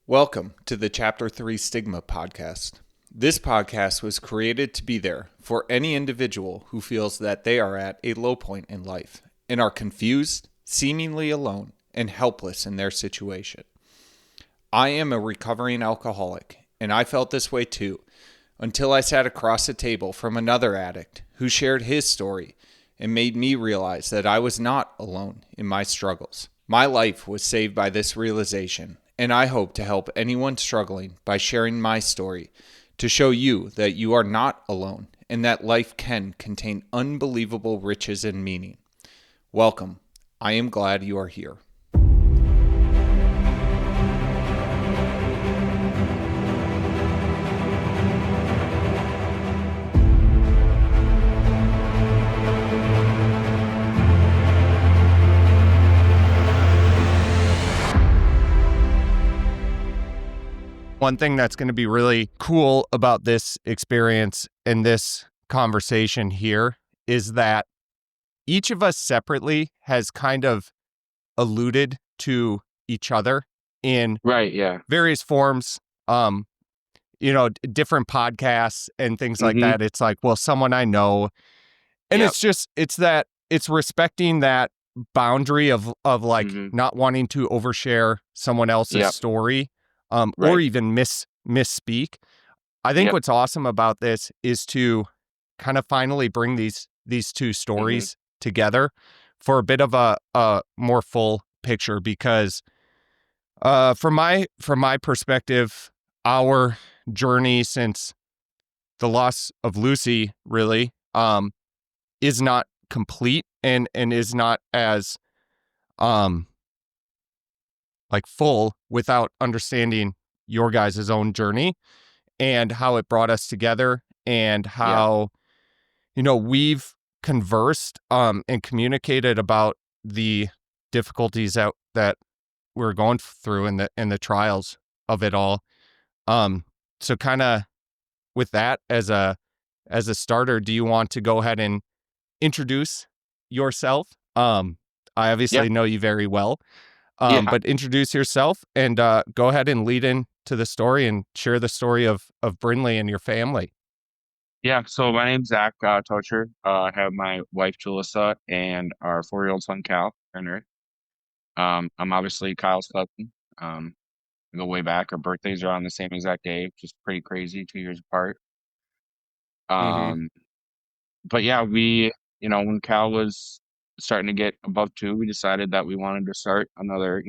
Welcome to the Chapter 3 Stigma podcast. This podcast was created to be there for any individual who feels that they are at a low point in life and are confused, seemingly alone, and helpless in their situation. I am a recovering alcoholic, and I felt this way too, until I sat across a table from another addict who shared his story and made me realize that I was not alone in my struggles. My life was saved by this realization, and I hope to help anyone struggling by sharing my story to show you that you are not alone and that life can contain unbelievable riches and meaning. Welcome. I am glad you are here. One thing that's going to be really cool about this experience and this conversation here is that each of us separately has kind of alluded to each other in various forms, different podcasts and things like that. It's like, well, someone I know. And it's respecting that boundary of like not wanting to overshare someone else's story. Or even misspeak. I think what's awesome about this is to kind of finally bring these two stories together for a bit of a more full picture, because from my perspective, our journey since the loss of Lucy really is not complete and is not as like full without understanding your guys' own journey and how it brought us together and how, we've conversed and communicated about the difficulties that we're going through in the trials of it all. So kind of with that as a starter, do you want to go ahead and introduce yourself? I obviously know you very well. But introduce yourself and go ahead and lead into the story and share the story of Brinley and your family. Yeah, so my name's Zach Tauscher. I have my wife, Jalissa, and our 4-year-old son, Cal, Henry. I'm obviously Kyle's cousin. We go way back. Our birthdays are on the same exact day, which is pretty crazy, 2 years apart. But yeah, when Cal was starting to get above 2, we decided that we wanted to start another,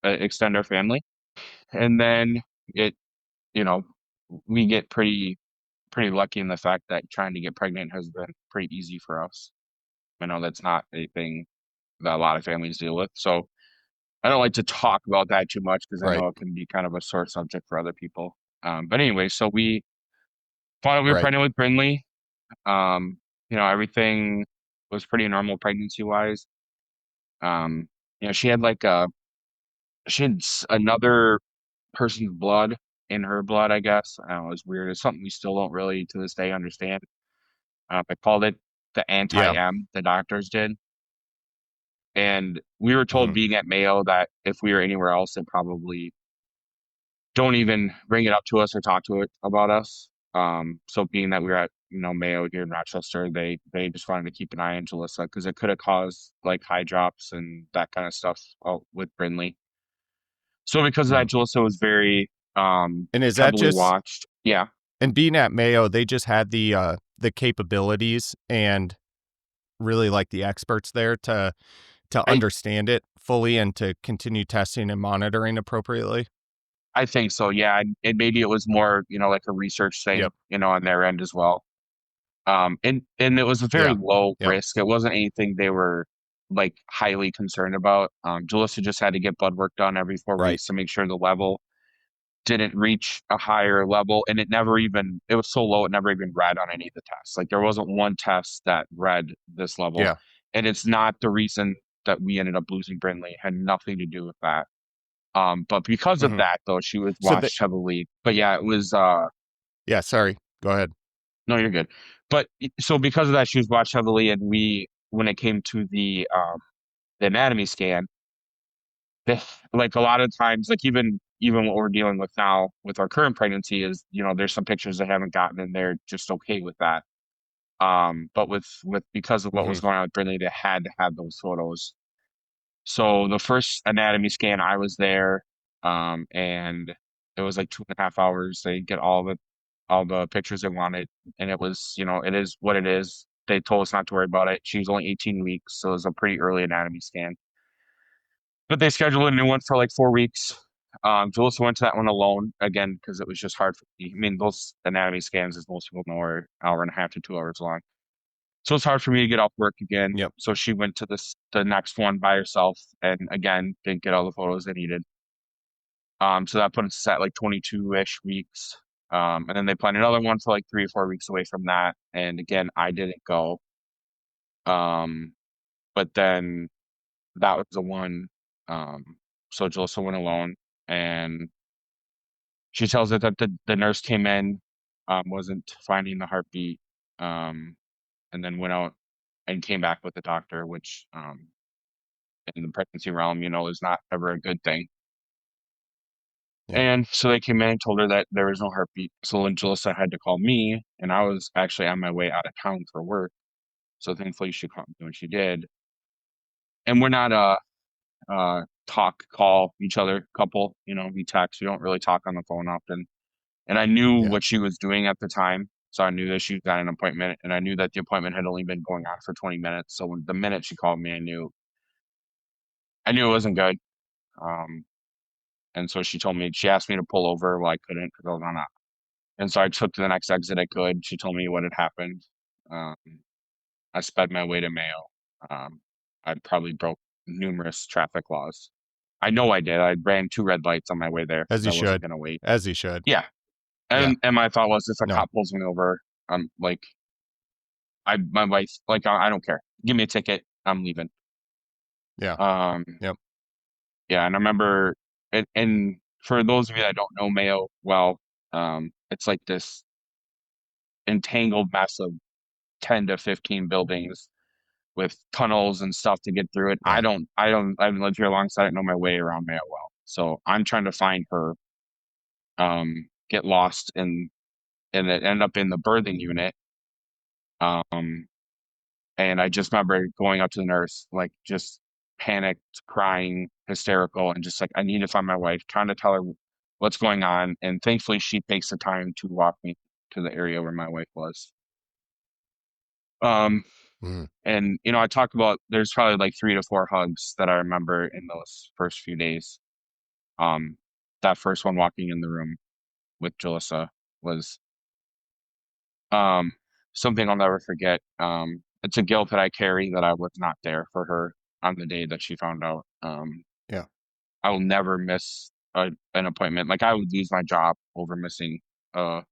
extend our family. And then we get pretty lucky in the fact that trying to get pregnant has been pretty easy for us. I know that's not anything that a lot of families deal with. So I don't like to talk about that too much because I know it can be kind of a sore subject for other people. But anyway, so we found out we were pregnant with Brinley. Everything was pretty normal pregnancy wise. She had another person's blood in her blood, I guess. I don't know, it's weird. It's something we still don't really to this day understand. I called it the anti-M, the doctors did. And we were told being at Mayo that if we were anywhere else, they probably don't even bring it up to us or talk to it about us. So being that we were at Mayo here in Rochester, they just wanted to keep an eye on Jalissa because it could have caused like high drops and that kind of stuff with Brinley. So because of that, Jalissa was very and is that heavily just watched? Yeah. And being at Mayo, they just had the capabilities and really like the experts there to understand it fully and to continue testing and monitoring appropriately. I think so, yeah. And maybe it was more, like a research thing, on their end as well. And it was a very low risk. It wasn't anything they were like highly concerned about. Jalissa just had to get blood work done every 4 weeks to make sure the level didn't reach a higher level. And it was so low, it never even read on any of the tests. Like there wasn't one test that read this level. Yeah. And it's not the reason that we ended up losing Brinley. It had nothing to do with that. But because of that, though, she was watched heavily. But yeah, it was. Yeah, sorry. Go ahead. No, you're good. But so because of that, she was watched heavily, and when it came to the anatomy scan, like a lot of times, like even even what we're dealing with now with our current pregnancy is, there's some pictures they haven't gotten and they're just okay with that. But because of what was going on with Brinley, they had to have those photos. So the first anatomy scan, I was there, and it was like 2.5 hours. They get all the pictures they wanted, and it was, it is what it is. They told us not to worry about it. She was only 18 weeks, so it was a pretty early anatomy scan. But they scheduled a new one for like 4 weeks. Jules went to that one alone again because it was just hard for me. I mean, those anatomy scans, as most people know, are hour and a half to 2 hours long. So it's hard for me to get off work again. Yep. So she went to the next one by herself, and again didn't get all the photos they needed. So that put us at like 22-ish weeks. And then they planned another one for like 3 or 4 weeks away from that. And again, I didn't go. But then that was the one. So Jalissa went alone, and she tells it that the nurse came in, wasn't finding the heartbeat, and then went out and came back with the doctor, which in the pregnancy realm, is not ever a good thing. Yeah. And so they came in and told her that there was no heartbeat. So then Jalissa had to call me, and I was actually on my way out of town for work. So thankfully she called me when she did. And we're not call each other couple, we text. We don't really talk on the phone often. And I knew what she was doing at the time. So I knew that she got an appointment, and I knew that the appointment had only been going on for 20 minutes. So the minute she called me, I knew it wasn't good. And so she asked me to pull over. Well, I couldn't because I was on that. And so I took to the next exit I could. She told me what had happened. I sped my way to Mayo. I probably broke numerous traffic laws. I know I did. I ran 2 red lights on my way there. As you should. Gonna wait. As you should. Yeah. And my thought was, if a cop pulls me over, my wife, I don't care. Give me a ticket. I'm leaving. Yeah. Yep. Yeah, and I remember, and for those of you that don't know Mayo well, it's like this entangled mess of 10 to 15 buildings with tunnels and stuff to get through it. Yeah. I haven't lived here a long, so I don't know my way around Mayo well. So I'm trying to find her, get lost and end up in the birthing unit. And I just remember going up to the nurse, like just panicked, crying, hysterical, and just like, I need to find my wife, trying to tell her what's going on. And thankfully she takes the time to walk me to the area where my wife was. And, I talk about, there's probably like 3 to 4 hugs that I remember in those first few days. That first one walking in the room with Jalissa was something I'll never forget. It's a guilt that I carry that I was not there for her on the day that she found out. Yeah. I will never miss an appointment. Like, I would lose my job over missing a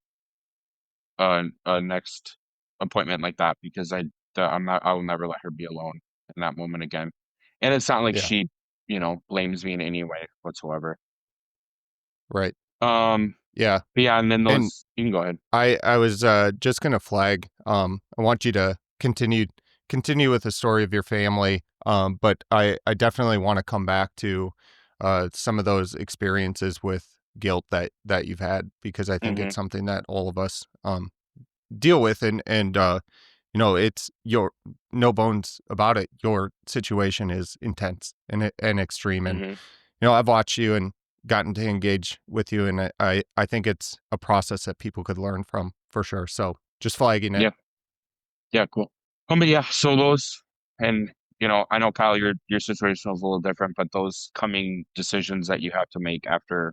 next appointment like that, because I will never let her be alone in that moment again. And it's not like she, blames me in any way whatsoever. Right. Yeah. But yeah, and then you can go ahead. I was just gonna flag. I want you to continue with the story of your family. But I definitely want to come back to some of those experiences with guilt that you've had, because I think it's something that all of us deal with, and it's no bones about it. Your situation is intense and extreme, and I've watched you and gotten to engage with you, and I think it's a process that people could learn from, for sure. So just flagging it. Yeah, cool. But yeah, so those, and I know, Kyle, your situation is a little different, but those coming decisions that you have to make after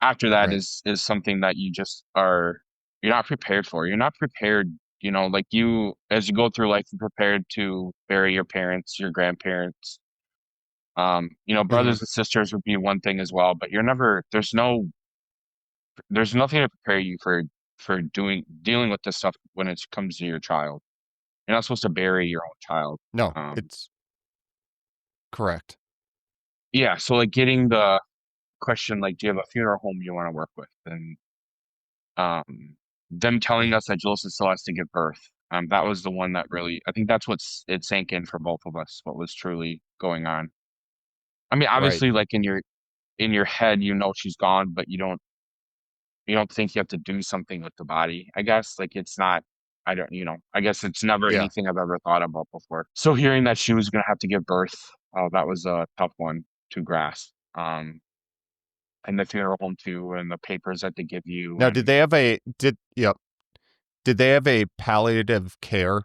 that is something that you just you're not prepared for. You're not prepared, like as you go through life, you're prepared to bury your parents, your grandparents. Brothers and sisters would be one thing as well, but there's nothing to prepare you for dealing with this stuff when it comes to your child. You're not supposed to bury your own child. No, it's correct. Yeah, so like getting the question, like, do you have a funeral home you want to work with? And them telling us that Jalissa still has to give birth. That was the one that really, I think that's it sank in for both of us, what was truly going on. I mean, obviously, like in your in your head, she's gone, but you don't think you have to do something with the body. I guess like it's not. I don't. I guess it's never Yeah. anything I've ever thought about before. So hearing that she was gonna have to give birth, that was a tough one to grasp. And the funeral home too, and the papers that they give you, Now, and did they have a palliative care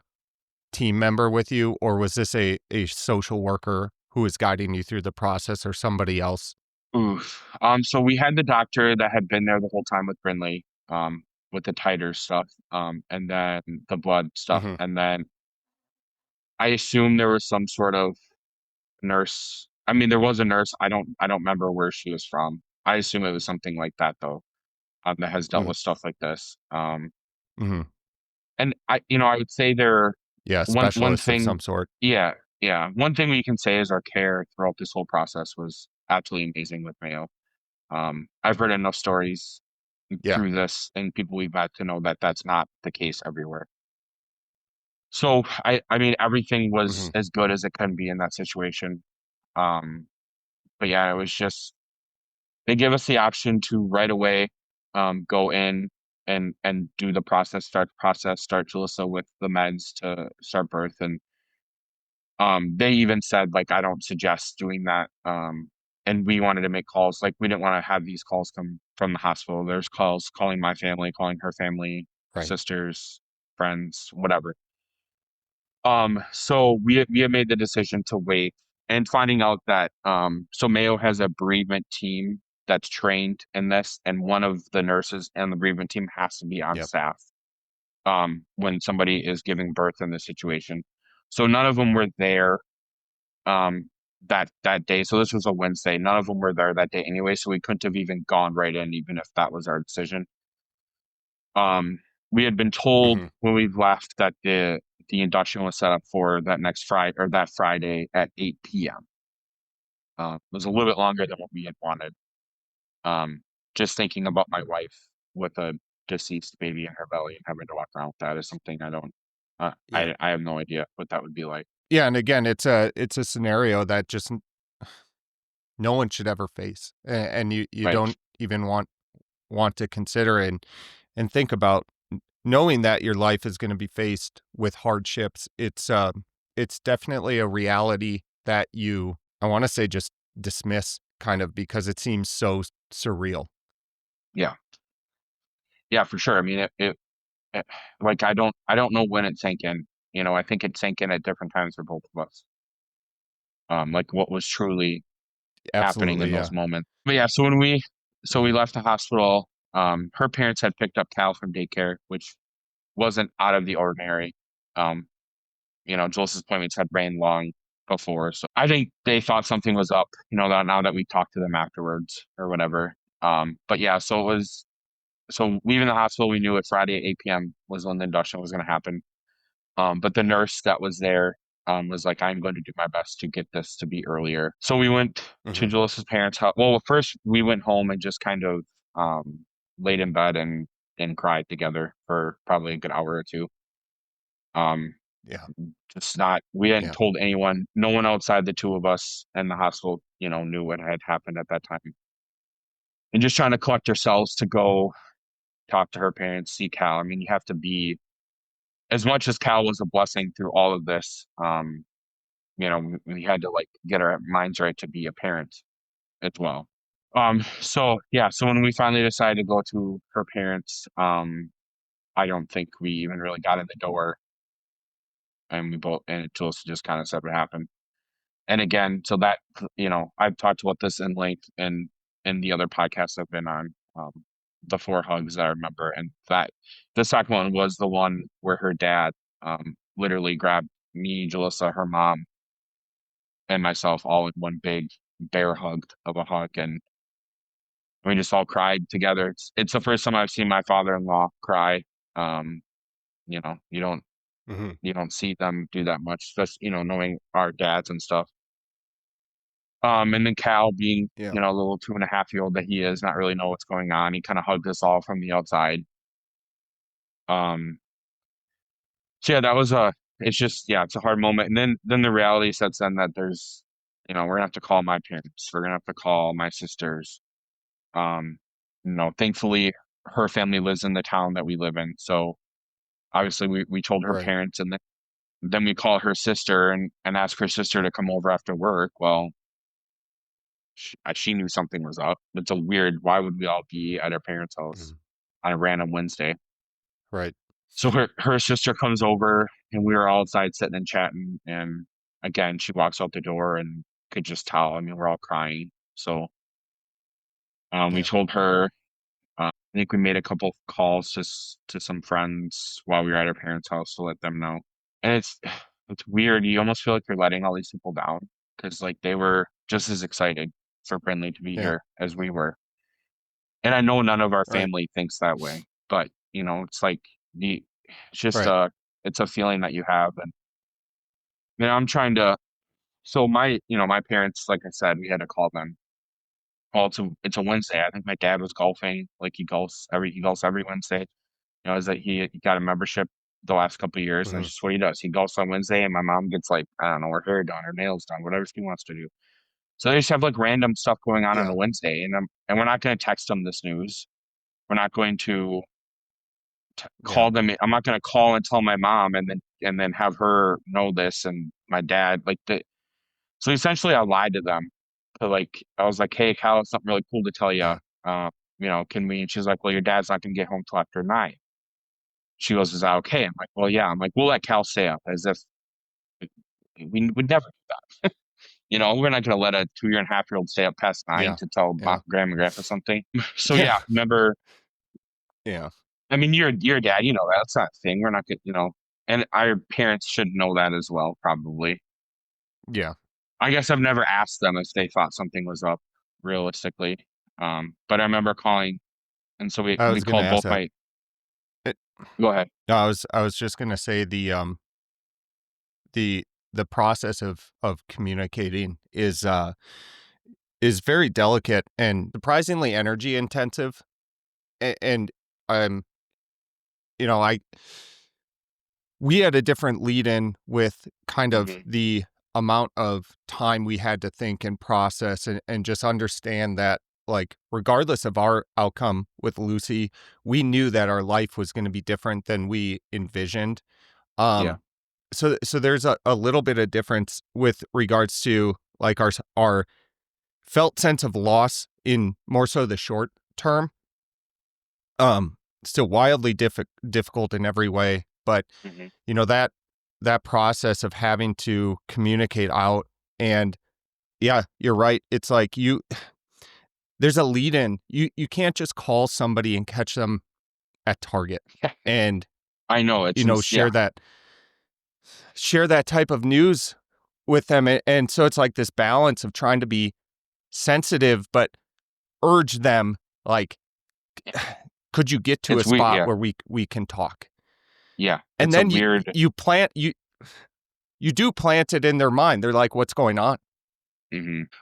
team member with you, or was this a social worker who was guiding you through the process, or somebody else? oof. So we had the doctor that had been there the whole time with Brinley, with the titer stuff, and then the blood stuff, Mm-hmm. and then I assume there was some sort of nurse. I mean, there was a nurse. I don't remember where she was from. I assume it was something like that though, that has dealt Mm-hmm. with stuff like this. Mm-hmm. And I would say there Yeah, one specialist of thing, some sort. yeah, yeah. One thing we can say is our care throughout this whole process was absolutely amazing with Mayo. I've heard enough stories Yeah. through this and people we've met to know that that's not the case everywhere. So I mean, everything Mm-hmm. was as good as it can be in that situation. Um, but yeah, it was just they give us the option to right away, go in and do the process, start the process, start Jalissa with the meds to start birth, and they even said like I don't suggest doing that. And we wanted to make calls, like we didn't want to have these calls come from the hospital. There's calls calling my family, calling her family, Right. sisters, friends, whatever. So we have made the decision to wait, and finding out that so Mayo has a bereavement team that's trained in this, and one of the nurses and the bereavement team has to be on Yep. staff when somebody is giving birth in this situation. So none of them were there that day. So this was a Wednesday. None of them were there that day anyway, so we couldn't have even gone right in, even if that was our decision. We had been told Mm-hmm. when we left that the induction was set up for that next Friday, or that Friday at 8 p.m. It was a little bit longer than what we had wanted. Um, just thinking about my wife with a deceased baby in her belly and having to walk around with that is something I don't. Yeah. I have no idea what that would be like. Yeah, and again, it's a scenario that just no one should ever face, and you Right. don't even want to consider and think about, knowing that your life is going to be faced with hardships. It's definitely a reality that you, I want to say, just dismiss, kind of, because it seems so surreal. Yeah. Yeah, for sure. I mean, it like I don't know when it sank in. I think it sank in at different times for both of us. Like what was truly happening in Absolutely, those yeah. moments. But yeah, so we Mhm. left the hospital. Her parents had picked up Cal from daycare, which wasn't out of the ordinary. Um, Joel's appointments had ran long before, so I think they thought something was up. That now that we talked to them afterwards or whatever. But yeah, so it was. So leaving the hospital, we knew it Friday at 8 p.m. was when the induction was going to happen. But the nurse that was there was like, I'm going to do my best to get this to be earlier. So we went to Mhm. Julis's parents' house. Well, first we went home and just kind of laid in bed and cried together for probably a good hour or two. Um, Yeah. just not, we hadn't Yeah. told anyone, no one outside the two of us and the hospital, knew what had happened at that time. And just trying to collect ourselves to go talk to her parents, see Cal. I mean, you have to be, as much as Cal was a blessing through all of this. We had to like get our minds right to be a parent as well. So yeah, so when we finally decided to go to her parents, I don't think we even really got in the door, and Jules just kind of said what happened. And again, so that I've talked about this in length in the other podcasts I've been on, the 4 hugs that I remember, and that the second one was the one where her dad literally grabbed me, Jalissa, her mom, and myself all in one big bear hug of a hug, and we just all cried together. It's the first time I've seen my father-in-law cry. Um, you know, you don't Mhm. you don't see them do that much, just knowing our dads and stuff. And then Cal being, Yeah. a little 2.5-year-old that he is, not really know what's going on. He kind of hugged us all from the outside. Um, so yeah, it's just, yeah, it's a hard moment. And then the reality sets in that we're gonna have to call my parents. We're gonna have to call my sisters. Um, thankfully her family lives in the town that we live in. So obviously we told her Right. parents, and then we call her sister and ask her sister to come over after work. Well, she knew something was up. It's a weird, why would we all be at our parents' house Mhm. on a random Wednesday? Right. So her sister comes over and we were all outside sitting and chatting. And again, she walks out the door and could just tell. I mean, we're all crying. So we Yeah. told her, I think we made a couple of calls to some friends while we were at our parents' house to let them know. And it's weird. You almost feel like you're letting all these people down because like they were just as excited for Brinley to be Yeah. here as we were. And I know none of our Right. family thinks that way, but it's like it's just Right. it's a feeling that you have. And I'm trying to, so my parents, like I said, we had to call them. Oh, it's a Wednesday. I think my dad was golfing. Like he golfs every Wednesday. Is that he got a membership the last couple of years, and Hmm. that's just what he does. He golfs on Wednesday, and my mom gets like, I don't know, her hair done, her nails done, whatever she wants to do. So they just have like random stuff going on Yeah. a Wednesday, and we're not going to text them this news. We're not going to Yeah. call them. I'm not going to call and tell my mom, and then have her know this, and my dad like the. So essentially, I lied to them. To like, I was like, "Hey, Kyle, it's something really cool to tell you. Yeah. Can we?" And she's like, "Well, your dad's not going to get home till after 9." She goes, "Is that okay?" I'm like, "Well, yeah." I'm like, "We'll let Cal stay up," as if we would never do that. We're not going to let a 2-year-and-a-half-year-old stay up past 9 Yeah. to tell Yeah. grandma and grandpa something. So Yeah. yeah, remember, Yeah. I mean, your dad, that's not a thing. We're not going, and our parents should know that as well, probably. Yeah. I guess I've never asked them if they thought something was up, realistically. But I remember calling, and so we I we was gonna called ask both that. my. It, Go ahead. no, I was just gonna say the the process of communicating is very delicate and surprisingly energy intensive. And um, I we had a different lead in with kind of Hmm. the amount of time we had to think and process and just understand that, like, regardless of our outcome with Lucy, we knew that our life was going to be different than we envisioned. Yeah. Um, so there's a little bit of difference with regards to like our felt sense of loss in more so the short term. Um, Still wildly difficult in every way, but Hmm. that process of having to communicate out, and yeah, you're right. It's like there's a lead in. You can't just call somebody and catch them at Target and I know share yeah. that type of news with them. And so it's like this balance of trying to be sensitive, but urge them, like, could you get to a It's weird. spot Yeah. where we can talk? Yeah. And It's a then weird. you do plant it in their mind. They're like, what's going on?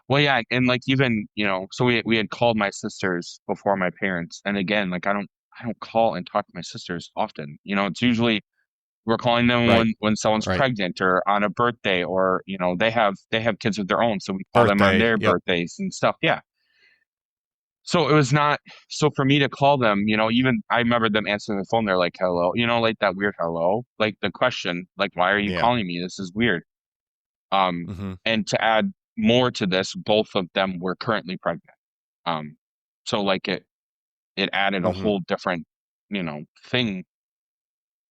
Well, yeah, and like even so we had called my sisters before my parents, and again, like I don't call and talk to my sisters often. It's usually we're calling them Right. when someone's Right. pregnant or on a birthday, or they have kids of their own, so we call them on Birthday. their Yep. birthdays and stuff. Yeah. So it was not so for me to call them. Even I remember them answering the phone. They're like, "Hello," like that weird hello, like the question, like, "Why are you Yeah. calling me? This is weird." Um, Mm-hmm. and to add more to this, both of them were currently pregnant. Um, so like it added a Mm-hmm. whole different, thing.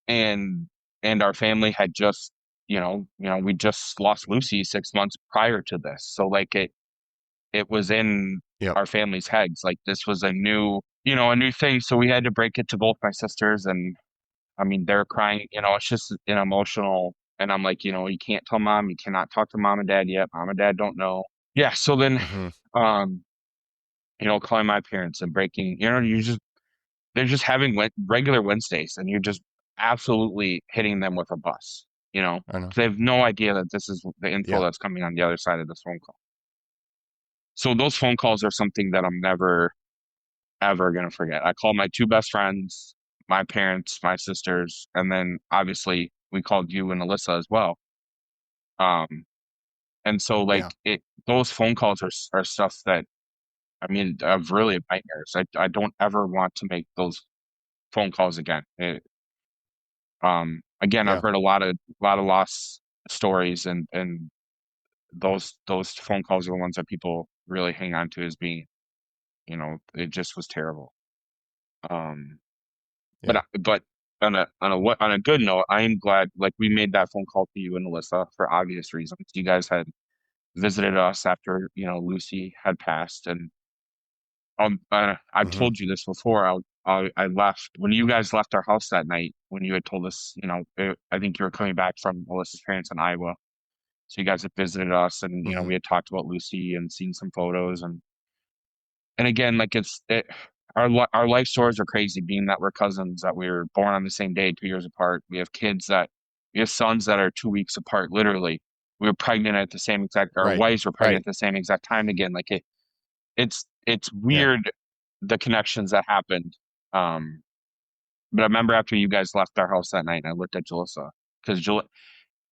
And our family had just, we just lost Lucy 6 months prior to this. So like it was in Yep. our family's heads. Like this was a new thing. So we had to break it to both my sisters, and I mean they're crying, it's just an emotional. And I'm like, you can't tell mom, you cannot talk to mom and dad yet. Mom and dad don't know. Yeah. So then, Mm-hmm. um, calling my parents and breaking, they're just having regular Wednesdays, and you're just absolutely hitting them with a bus. I know. They have no idea that this is the info Yeah. that's coming on the other side of this phone call. So those phone calls are something that I'm never ever gonna forget. I called my two best friends, my parents, my sisters, and then obviously we called you and Alyssa as well. Um, And so like those phone calls are stuff that, I mean, of really nightmares. I don't ever want to make those phone calls again. Again, I've Yeah. heard a lot of lost stories, and those phone calls are the ones that people really hang on to as being, it just was terrible. Yeah. But on a good note, I am glad, like, we made that phone call to you and Alyssa for obvious reasons. You guys had visited us after, Lucy had passed, and I've Mm-hmm. told you this before. I left when you guys left our house that night, when you had told us, I think you were coming back from Alyssa's parents in Iowa. So you guys had visited us, and Mm-hmm. we had talked about Lucy and seen some photos, and again, like, our life stories are crazy, being that we're cousins, that we were born on the same day, 2 years apart. We have sons that are 2 weeks apart, literally. We were pregnant at the same exact, our Right. wives were pregnant Right. at the same exact time again. Like, it's Yeah. weird, the connections that happened. But I remember after you guys left our house that night, and I looked at Jalissa, because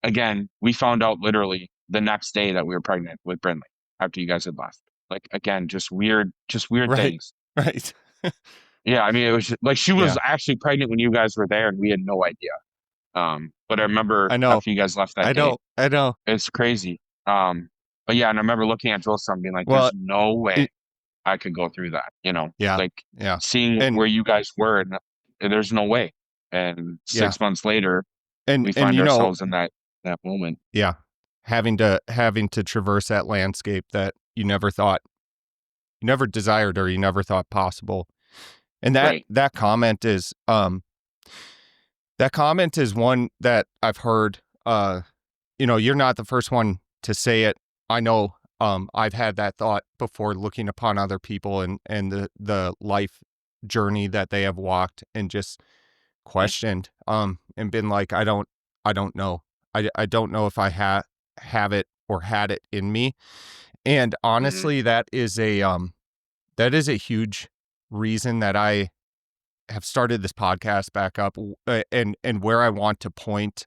again, we found out literally the next day that we were pregnant with Brinley after you guys had left. Like, again, just weird Right. things. Right. Yeah, I mean, it was just, like, she was Yeah. actually pregnant when you guys were there, and we had no idea. But I remember I know. after you guys left that I day, know. I know. it's crazy. But yeah, and I remember looking at Jalissa and being like, Well, there's no way I could go through that, yeah. like, Yeah. seeing And where you guys were, and there's no way. And yeah. 6 months later, And we find you know, ourselves in that moment. yeah, having to traverse that landscape that you never desired, or you never thought possible. And Right. that comment is one that I've heard. You're not the first one to say it. I know I've had that thought before, looking upon other people and the life journey that they have walked, and just questioned and been like, I don't know. I don't know if I have it or had it in me. And honestly, that is a huge reason that I have started this podcast back up, and where I want to point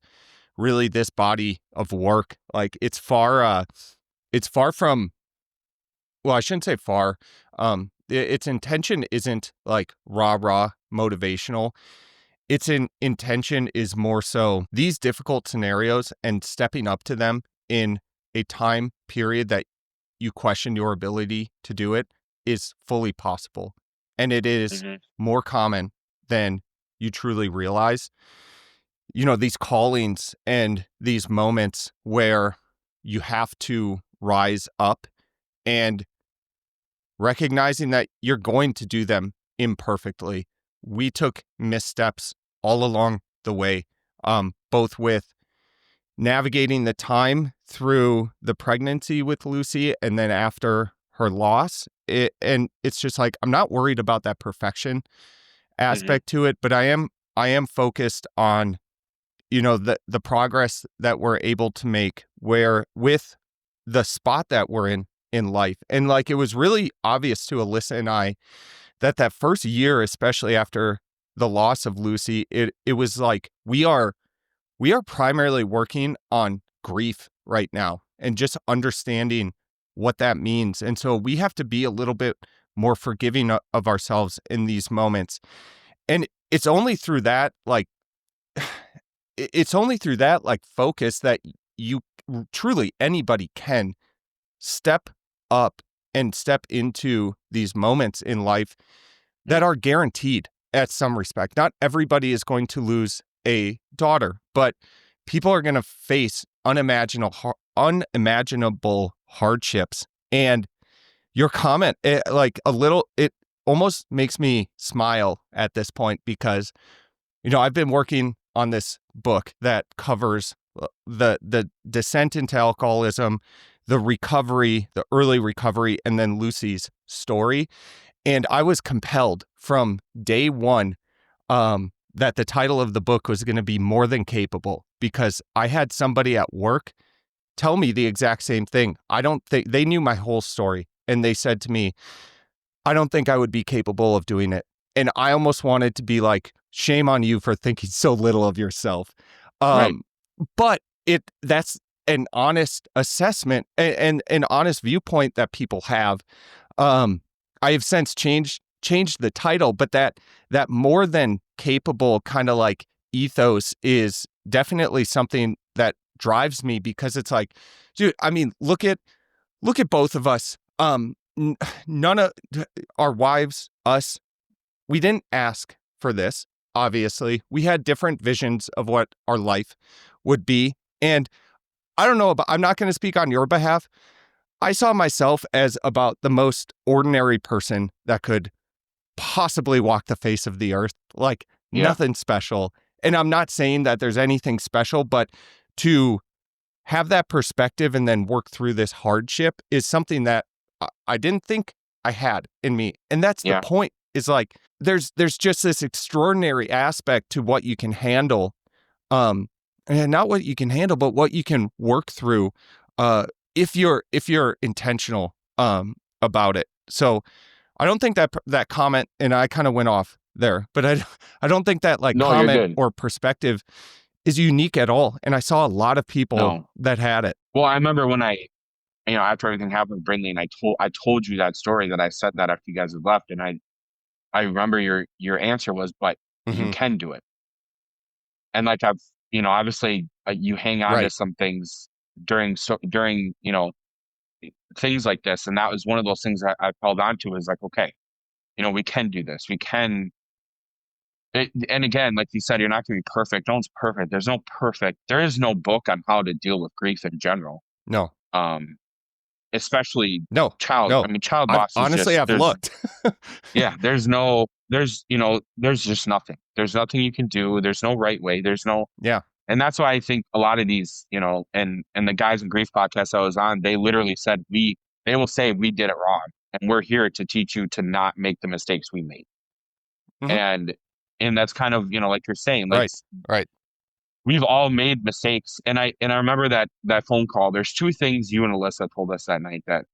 really this body of work. Like, it's far from, well, I shouldn't say far. Its intention isn't like rah motivational. Its intention is more so these difficult scenarios and stepping up to them in a time period that you question your ability to do it is fully possible. And it is more common than you truly realize. These callings and these moments where you have to rise up, and recognizing that you're going to do them imperfectly. We took missteps all along the way, both with navigating the time through the pregnancy with Lucy, and then after her loss. And it's just like, I'm not worried about that perfection aspect to it, but I am focused on, the progress that we're able to make, where with the spot that we're in life. And like, it was really obvious to Alyssa and I that first year, especially after the loss of Lucy, it was like, we are primarily working on grief right now, and just understanding what that means. And so we have to be a little bit more forgiving of ourselves in these moments. And it's only through that, like, focus that you truly, anybody can step up and step into these moments in life that are guaranteed at some respect. Not everybody is going to lose a daughter, but people are going to face unimaginable hardships. And your comment, it almost makes me smile at this point, because, I've been working on this book that covers the descent into alcoholism, the recovery, the early recovery, and then Lucy's story. And I was compelled from day one that the title of the book was going to be More Than Capable, because I had somebody at work tell me the exact same thing. I don't think they knew my whole story. And they said to me, I don't think I would be capable of doing it. And I almost wanted to be like, shame on you for thinking so little of yourself. Right. But that's an honest assessment and an honest viewpoint that people have. I have since changed the title, but that more than capable kind of like ethos is definitely something that drives me, because it's like, dude, I mean, look at both of us. None of our wives, us, we didn't ask for this. Obviously, we had different visions of what our life would be. And I don't know, I'm not going to speak on your behalf. I saw myself as about the most ordinary person that could possibly walk the face of the earth, like nothing special. And I'm not saying that there's anything special, but to have that perspective and then work through this hardship is something that I didn't think I had in me. And that's the point, is like, there's just this extraordinary aspect to what you can handle. And not what you can handle, but what you can work through, if you're intentional, about it. So I don't think that comment, and I kind of went off there, but I don't think that comment or perspective is unique at all. And I saw a lot of people that had it. Well, I remember when after everything happened with Brinley, and I told you that story, that I said that after you guys had left, and I remember your answer was, but you can do it. And like, I've, obviously you hang on to some things during things like this. And that was one of those things that I held on to, is like, okay, we can do this. We can. And again, like you said, you're not going to be perfect. No one's perfect. There is no book on how to deal with grief in general. No. Especially child. I mean, child loss. Honestly, I've looked. There's just nothing. There's nothing you can do. There's no right way. There's no. Yeah. And that's why I think a lot of these, and the guys in grief podcast I was on, they literally said, they will say we did it wrong, and we're here to teach you to not make the mistakes we made. And that's kind of, like you're saying, like, right. We've all made mistakes. And I remember that phone call. There's two things you and Alyssa told us that night that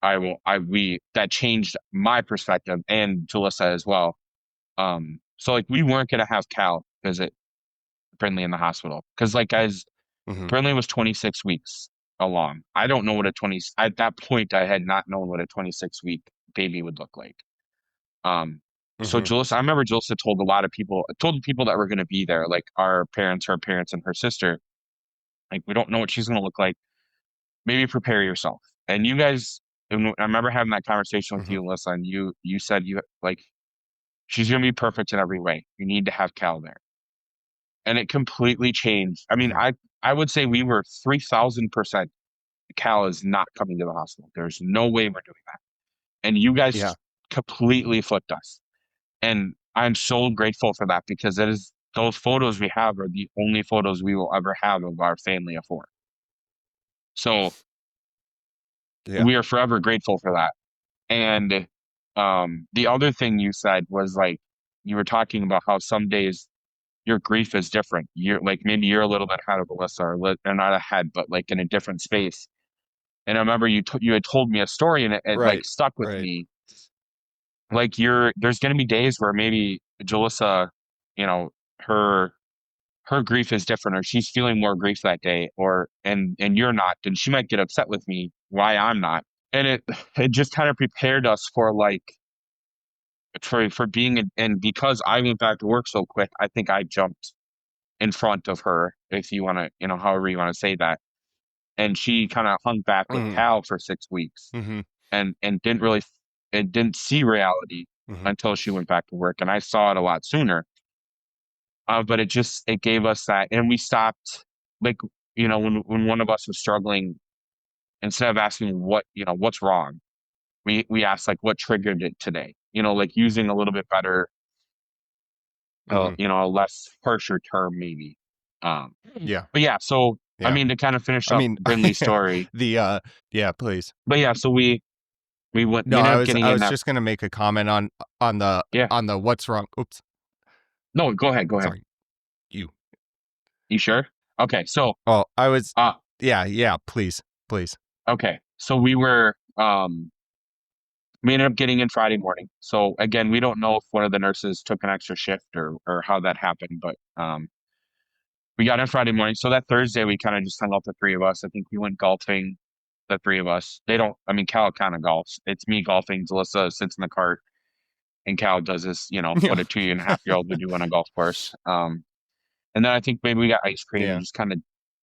that changed my perspective, and Alyssa as well. So like, we weren't going to have Cal visit Brinley in the hospital, because like, guys, Brinley was 26 weeks along. I don't know what at that point, I had not known what a 26-week baby would look like. So Jalissa, I remember Jalissa told the people that were going to be there, like our parents, her parents, and her sister, like, we don't know what she's going to look like. Maybe prepare yourself. And you guys, and I remember having that conversation with you, Alyssa, and you said, she's going to be perfect in every way. You need to have Cal there. And it completely changed. I mean, I would say we were 3,000%. Cal is not coming to the hospital. There's no way we're doing that. And you guys completely flipped us. And I'm so grateful for that, because those photos we have are the only photos we will ever have of our family of 4. So we are forever grateful for that. And the other thing you said was, like, you were talking about how some days your grief is different. You're like, maybe you're a little bit ahead of Alyssa, or not ahead, but like in a different space. And I remember you had told me a story, and it like stuck with me. Like, there's going to be days where maybe Jalissa, her grief is different, or she's feeling more grief that day, and you're not, and she might get upset with me why I'm not. And it just kind of prepared us for being, and because I went back to work so quick, I think I jumped in front of her, if you want to, however you want to say that. And she kind of hung back with Cal for 6 weeks, and didn't see reality until she went back to work. And I saw it a lot sooner. But it gave us that. And we stopped, like, when one of us was struggling, instead of asking what's wrong, we asked, like, what triggered it today, like, using a little bit better, a less harsher term, maybe. But yeah, so I mean, to kind of finish up Brinley's story. Please. But yeah, so we went. No, I was just going to make a comment on the what's wrong. Oops. No, go ahead. Sorry. You sure? Okay, so. Oh, I was. Yeah. Please. Okay, so we ended up getting in Friday morning. So again, we don't know if one of the nurses took an extra shift or how that happened, but we got in Friday morning. So that Thursday, we kind of just hung out, the three of us. I think we went golfing, the three of us. Cal kind of golfs. It's me golfing. Jalissa sits in the cart, and Cal does this, Yeah. what a 2.5-year-old would do on a golf course. And then I think maybe we got ice cream and Yeah. just kind of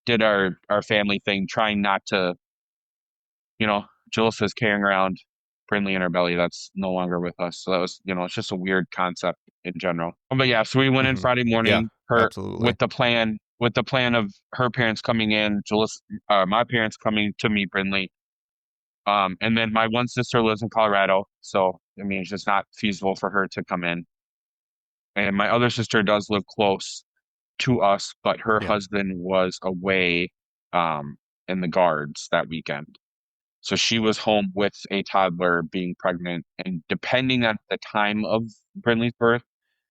did our family thing, trying not to, Jalissa's carrying around Brinley in her belly that's no longer with us. So that was, it's just a weird concept in general. But yeah, so we went in Mhm. Friday Yeah, morning, absolutely. with the plan of her parents coming in, my parents coming to meet Brinley. And then my one sister lives in Colorado, so I mean it's just not feasible for her to come in. And my other sister does live close to us, but her Yeah. husband was away in the guards that weekend. So she was home with a toddler being pregnant, and depending on the time of Brinley's birth,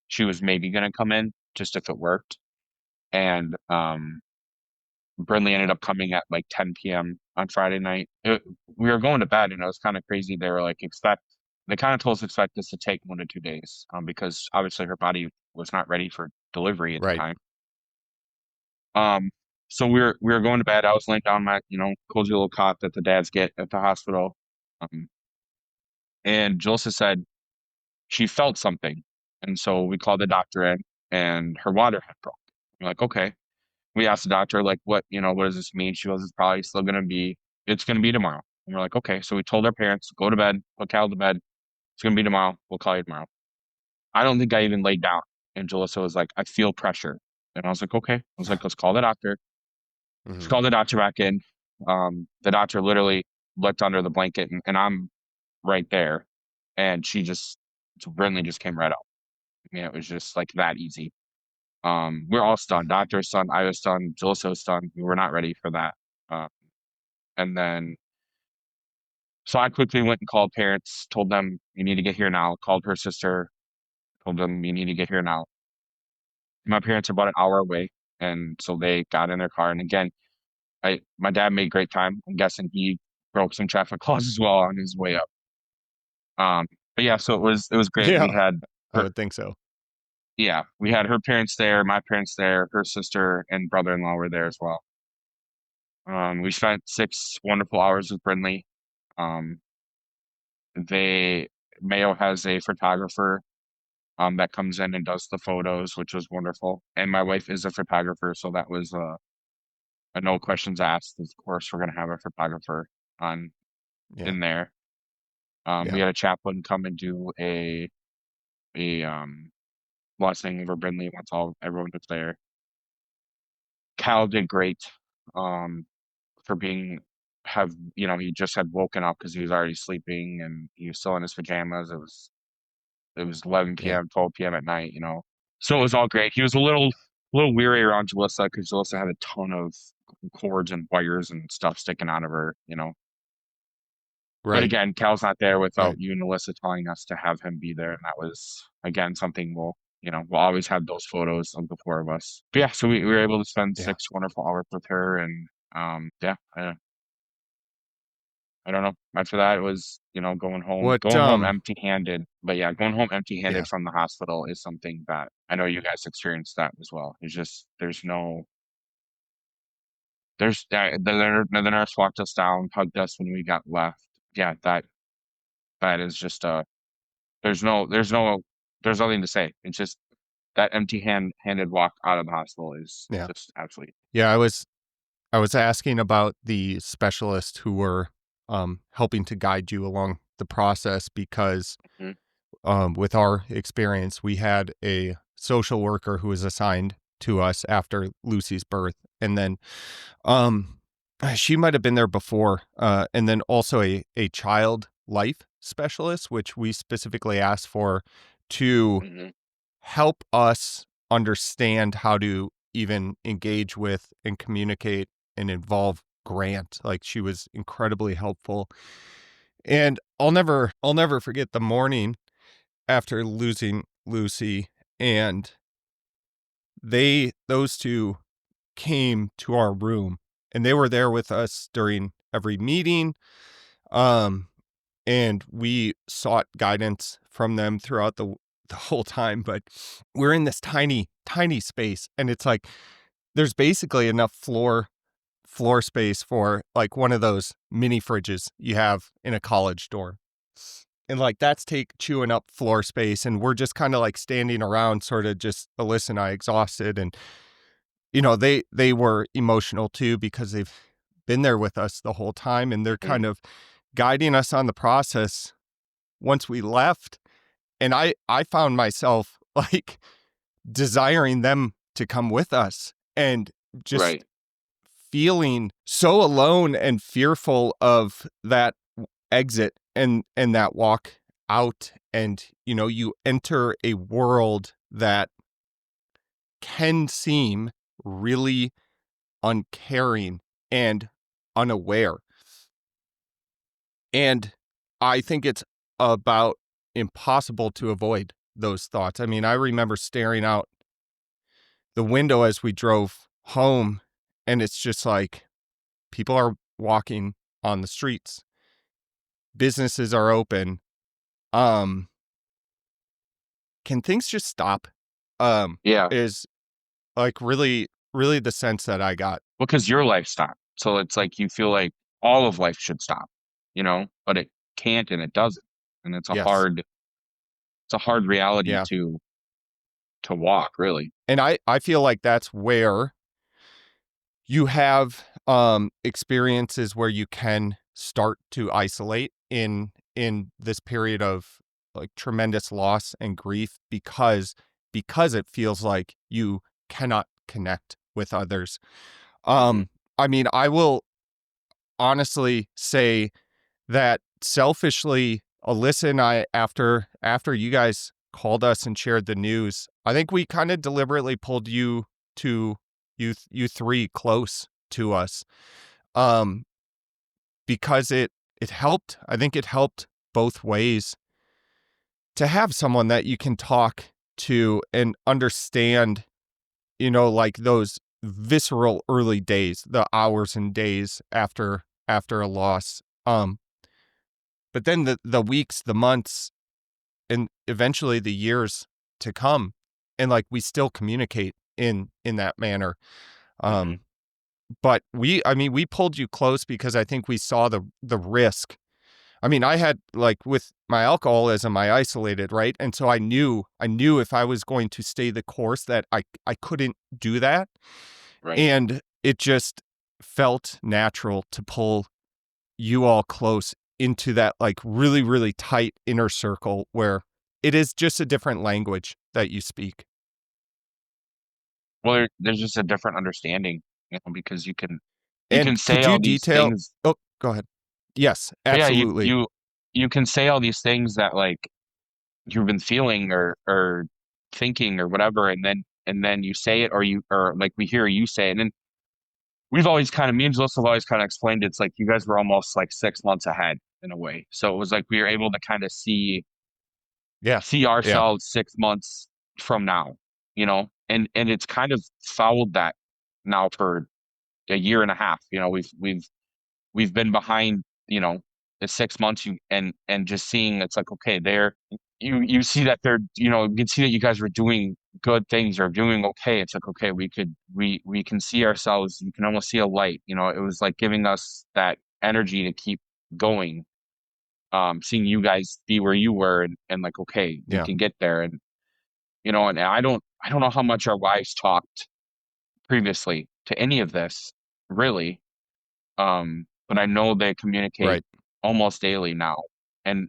she was maybe going to come in just if it worked. And Brinley ended up coming at like 10 p.m. on Friday night. We were going to bed, and it was kind of crazy. They were like, they kind of told us expect this to take 1 to 2 days, because obviously her body was not ready for delivery at the Right. time. Um, so we were going to bed. I was laying down in my, cozy little cot that the dads get at the hospital. Um, and Julissa said she felt something. And so we called the doctor in, and her water had broke. We're like, okay. We asked the doctor, like, what does this mean? She goes, it's going to be tomorrow. And we're like, okay. So we told our parents, go to bed, put Cal to bed. It's going to be tomorrow. We'll call you tomorrow. I don't think I even laid down. And Julissa was like, I feel pressure. And I was like, okay. I was like, let's call the doctor. She Mhm. called the doctor back in. The doctor literally looked under the blanket, and I'm right there. And Brinley just came right out. I mean, it was just like that easy. We're all stunned. Doctor's stunned. I was stunned. Jalissa was stunned. We were not ready for that. Uh, and then, so I quickly went and called parents, told them, you need to get here now. Called her sister, told them, you need to get here now. My parents are about an hour away. And so they got in their car. And again, my dad made great time. I'm guessing he broke some traffic laws as well on his way up. But yeah, so it was great. We Yeah, had I her, would think so. yeah, we had her parents there, my parents there, her sister and brother-in-law were there as well. We spent 6 wonderful hours with Brinley. Um, they Mayo has a photographer that comes in and does the photos, which was wonderful. And my wife is a photographer, so that was a no questions asked. Of course, we're gonna have a photographer on Yeah. in there. We Yeah. had a chaplain come and do a blessing over Brinley once everyone was there. Cal did great. Um, for he just had woken up because he was already sleeping and he was still in his pajamas. It was 11 Yeah. p.m., 12 p.m. at night. So it was all great. He was a little weary around Jalissa because Jalissa had a ton of cords and wires and stuff sticking out of her. But Right. again, Cal's not there without Right. you and Alyssa telling us to have him be there. And that was, again, something we'll always have those photos of the four of us. But yeah, so we were able to spend Yeah. 6 wonderful hours with her. And yeah, I don't know. After that, it was, What going home empty-handed. But yeah, going home empty-handed Yeah. from the hospital is something that I know you guys experienced that as well. It's just, the nurse walked us down, hugged us when we got left. Yeah, that is just, there's nothing to say. It's just that empty-handed walk out of the hospital is Yeah. just absolutely. Yeah, I was asking about the specialists who were helping to guide you along the process because Mhm. with our experience, we had a social worker who was assigned to us after Lucy's birth. And then she might have been there before. And then also a child life specialist, which we specifically asked for to Mhm. help us understand how to even engage with and communicate and involve Grant. Like she was incredibly helpful. And I'll never forget the morning after losing Lucy, and those two came to our room and they were there with us during every meeting. Um and we sought guidance from them throughout the whole time, but we're in this tiny space and it's like there's basically enough floor space for like one of those mini fridges you have in a college dorm. And like that's chewing up floor space, and we're just kind of like standing around, sort of just Alyssa and I, exhausted. And they were emotional too, because they've been there with us the whole time, and they're kind of guiding us on the process once we left. And I found myself like desiring them to come with us, and just feeling so alone and fearful of that exit and that walk out. And you enter a world that can seem really uncaring and unaware, and I think it's about impossible to avoid those thoughts. I mean, I remember staring out the window as we drove home, and it's just like people are walking on the streets, businesses are open. Can things just stop? Is like really, really the sense that I got. Because your life stopped. So it's like you feel like all of life should stop, but it can't and it doesn't. And it's a hard reality to walk, really. And I feel like that's where you have experiences where you can start to isolate in this period of like tremendous loss and grief, because it feels like you cannot connect with others. I mean, I will honestly say that selfishly, Alyssa and I, after you guys called us and shared the news, I think we kind of deliberately pulled you three close to us, because it helped. I think it helped both ways to have someone that you can talk to and understand, like those visceral early days, the hours and days after a loss. But then the weeks, the months, and eventually the years to come, and like we still communicate in that manner. But we pulled you close because I think we saw the risk. I mean, I had, like, with my alcoholism, I isolated, right? And so I knew if I was going to stay the course that I couldn't do that. Right. And it just felt natural to pull you all close into that, like, really, really tight inner circle where it is just a different language that you speak. Well, there's just a different understanding, because you can And say could you all these detail? things. Oh, go ahead. Yes, But yeah, absolutely. you can say all these things that like you've been feeling or thinking or whatever, and then you say it, or like we hear you say it, and then we've always kind of, me and Joseph have always kind of explained it's like you guys were almost like 6 months ahead in a way. So it was like we were able to kind of see ourselves 6 months from now, and it's kind of followed that now for a year and a half. We've been behind, the 6 months, and just seeing it's like, okay, you see that you can see that you guys were doing good things or doing okay. It's like, okay, we can see ourselves. You can almost see a light. It was like giving us that energy to keep going. Seeing you guys be where you were, and like, okay, we can get there. And and I don't know how much our wives talked previously to any of this, really. But I know they communicate almost daily now. And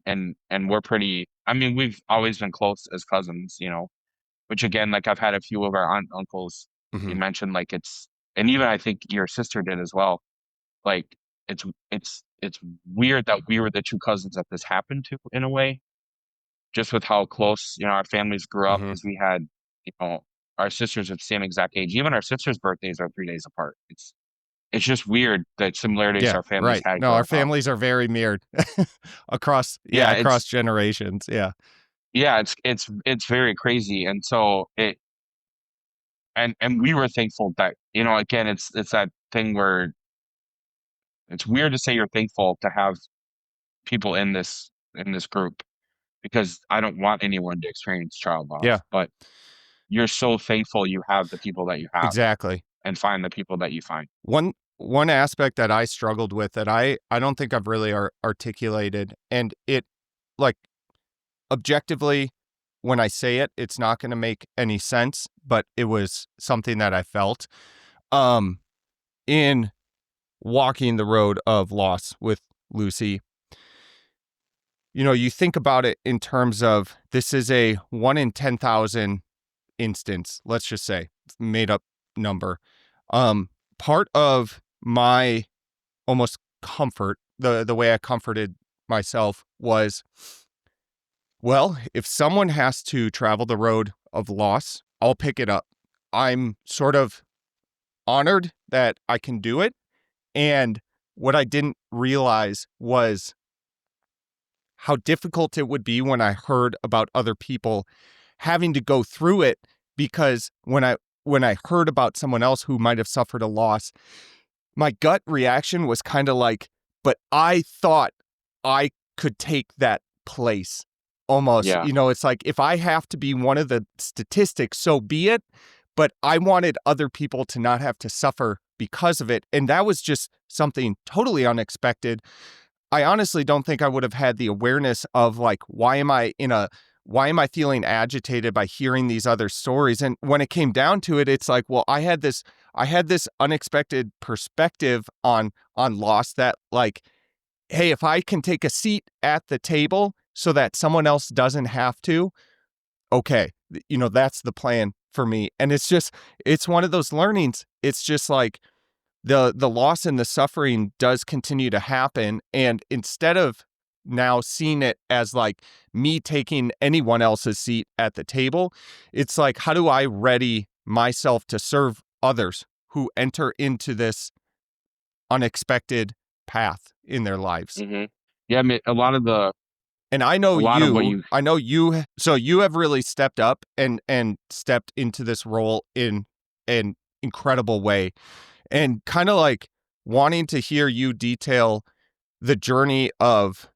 we're pretty, I mean, we've always been close as cousins, which again, like I've had a few of our aunt and uncles, you mentioned, like and even I think your sister did as well. Like it's weird that we were the two cousins that this happened to, in a way, just with how close, our families grew up, because we had, our sisters are the same exact age. Even our sisters' birthdays are 3 days apart. It's just weird the similarities our families had. No, our families are very mirrored across generations. Yeah. Yeah, it's very crazy. And so and we were thankful that, again, it's that thing where it's weird to say you're thankful to have people in this group, because I don't want anyone to experience child loss. Yeah. But you're so thankful you have the people that you have. Exactly. and find the people that you find. One aspect that I struggled with that I don't think I've really articulated, and it, like, objectively, when I say it, it's not going to make any sense, but it was something that I felt in walking the road of loss with Lucy. You know, you think about it in terms of this is a 1 in 10,000 instance, let's just say, made up number. Part of my almost comfort, the way I comforted myself was, well, if someone has to travel the road of loss, I'll pick it up. I'm sort of honored that I can do it. And what I didn't realize was how difficult it would be when I heard about other people having to go through it, because when I heard about someone else who might have suffered a loss, my gut reaction was kind of like, but I thought I could take that place almost. Yeah. You know, it's like, if I have to be one of the statistics, so be it. But I wanted other people to not have to suffer because of it. And that was just something totally unexpected. I honestly don't think I would have had the awareness of, like, why am I feeling agitated by hearing these other stories? And when it came down to it, it's like, well, I had this unexpected perspective on loss that, like, hey, if I can take a seat at the table so that someone else doesn't have to, okay, you know, that's the plan for me. And it's one of those learnings. It's just like, the loss and the suffering does continue to happen. And instead of now seeing it as like me taking anyone else's seat at the table, it's like, how do I ready myself to serve others who enter into this unexpected path in their lives? Mm-hmm. Yeah, I mean, and I know you, so you have really stepped up and stepped into this role in an incredible way. And kind of like wanting to hear you detail the journey of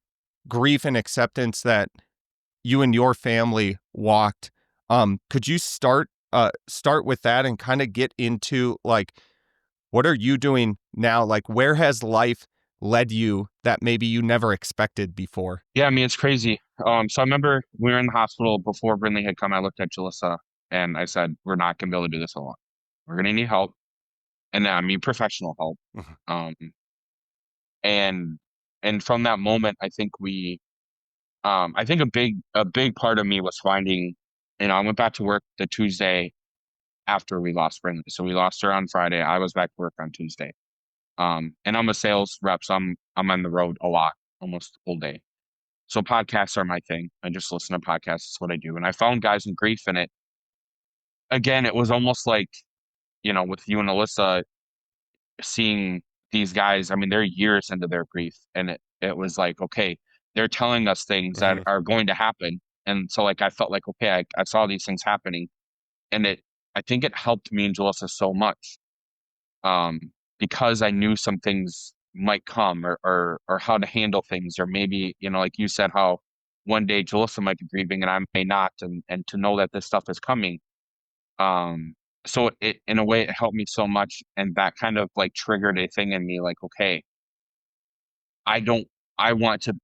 grief and acceptance that you and your family walked. Could you start with that and kind of get into, like, what are you doing now? Like, where has life led you that maybe you never expected before? Yeah, I mean, it's crazy. So I remember we were in the hospital before Brinley had come. I looked at Jalissa and I said, we're not going to be able to do this alone. We're going to need help. And I mean, professional help. Um, and from that moment, I think I think a big part of me was finding, you know, I went back to work the Tuesday after we lost Brynlee. So we lost her on Friday. I was back to work on Tuesday. And I'm a sales rep, so I'm on the road a lot, almost the whole day. So podcasts are my thing. I just listen to podcasts. It's what I do. And I found Guys in Grief in it. Again, it was almost like, you know, with you and Alyssa, seeing these guys, I mean, they're years into their grief. And it was like, okay, they're telling us things that are going to happen. And so, like, I felt like, okay, I saw these things happening. And I think it helped me and Jalissa so much, because I knew some things might come, or how to handle things, or maybe, you know, like you said, how one day Jalissa might be grieving and I may not, and to know that this stuff is coming. So it, in a way, it helped me so much, and that kind of like triggered a thing in me, like, okay, I want to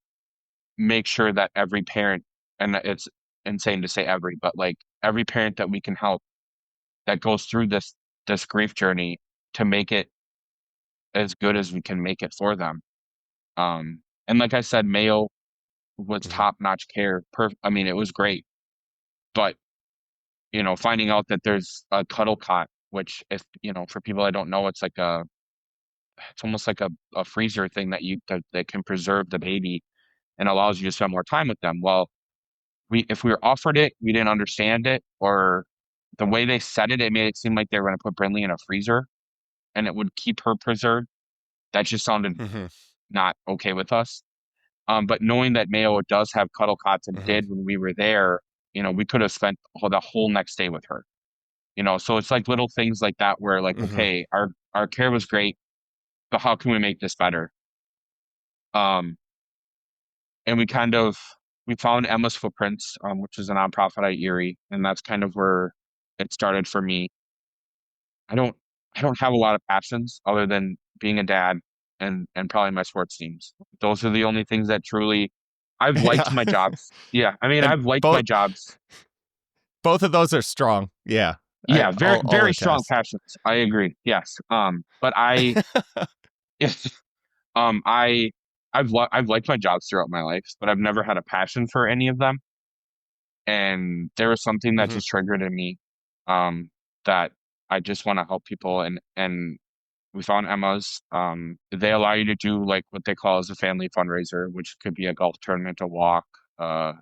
make sure that every parent, and it's insane to say every, but like every parent that we can help that goes through this grief journey, to make it as good as we can make it for them. And like I said, Mayo was top-notch care. I mean, it was great. But, you know, finding out that there's a cuddle cot, which, if, you know, for people that don't know, it's almost like a freezer thing that can preserve the baby and allows you to spend more time with them. Well, if we were offered it, we didn't understand it, or the way they said it, it made it seem like they were going to put Brinley in a freezer and it would keep her preserved. That just sounded not okay with us. But knowing that Mayo does have cuddle cots and did when we were there, you know, we could have spent the whole next day with her. You know, so it's like little things like that where, like, okay, our care was great, but how can we make this better? And we found Emma's Footprints, which is a nonprofit at Erie, and that's kind of where it started for me. I I don't have a lot of passions other than being a dad and probably my sports teams. Those are the only things that truly I've liked Yeah. my jobs. Yeah, I mean, And I've liked my jobs. both of those are strong. Yeah. Yeah, very I'll very strong attest. passions. I agree. Yes. But I yes, I I've liked my jobs throughout my life, but I've never had a passion for any of them. And there was something that Hmm. just triggered in me, that I just want to help people, and we found Emma's. They allow you to do like what they call as a family fundraiser, which could be a golf tournament, a walk,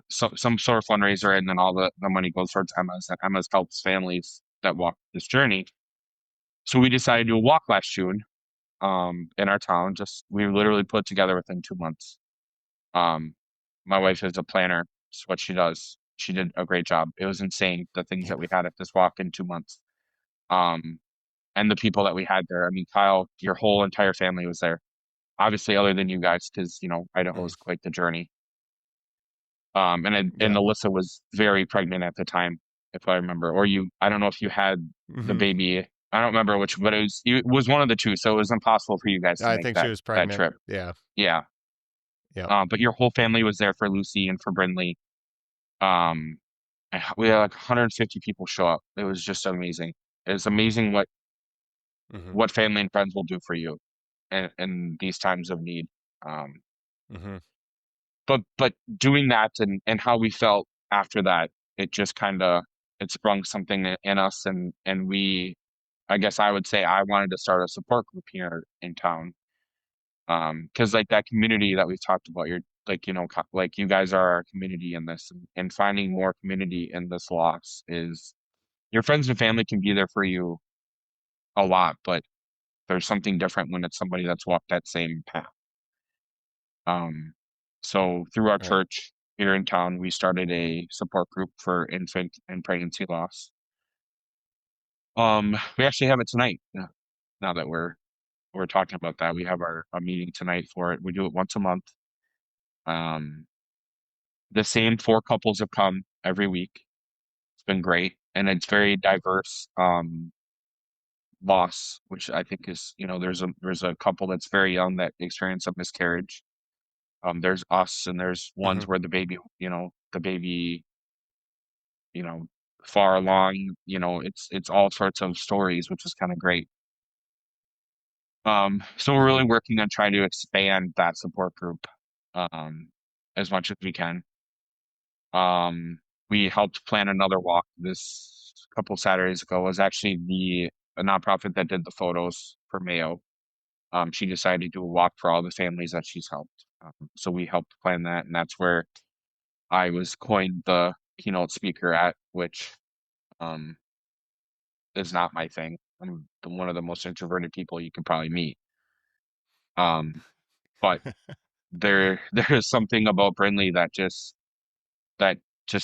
some sort of fundraiser, and then all the money goes towards Emma's, and Emma's helps families that walk this journey. So we decided to do a walk last June, in our town. Just we literally put it together within 2 months. Um, my wife is a planner. It's what she does. She did a great job. It was insane the things Yeah. that we had at this walk in 2 months. Um, and the people that we had there. I mean, Kyle, your whole entire family was there. Obviously, other than you guys, because Idaho Mhm. is quite the journey. And Yeah. Alyssa was very pregnant at the time, if I remember. Or you, I don't know if you had the Hmm. baby. I don't remember which, but it was one of the two. So it was impossible for you guys to I make think she that was that pregnant. trip. Yeah. Yeah. Yeah. But your whole family was there for Lucy and for Brinley. Um, we had like 150 people show up. It was just amazing. It's amazing Hmm. what family and friends will do for you in these times of need. Um, Hmm. but doing that and how we felt after that, it just kind of it sprung something in us, and we, I guess I would say I wanted to start a support group here in town. Because like that community that we've talked about, you're like like you guys are our community in this, and finding more community in this loss is your friends and family can be there for you a lot, but there's something different when it's somebody that's walked that same path. Um, so through our Right. church here in town, we started a support group for infant and pregnancy loss. We actually have it tonight. Now that we're talking about that, we have our a meeting tonight for it. We do it once a month. Um, the same four couples have come every week. It's been great, and it's very diverse. Loss, which I think is, there's a couple that's very young that experienced a miscarriage. There's us, and there's Hmm. ones where the baby, you know, far along. It's all sorts of stories, which is kind of great. So we're Hmm. really working on trying to expand that support group, um, as much as we can. Um, we helped plan another walk this couple Saturdays ago. It was actually the a nonprofit that did the photos for Mayo. She decided to do a walk for all the families that she's helped. So we helped plan that, and that's where I was coined the keynote speaker at, which um, is not my thing. I'm one of the most introverted people you can probably meet. Um, but there is something about Brinley that just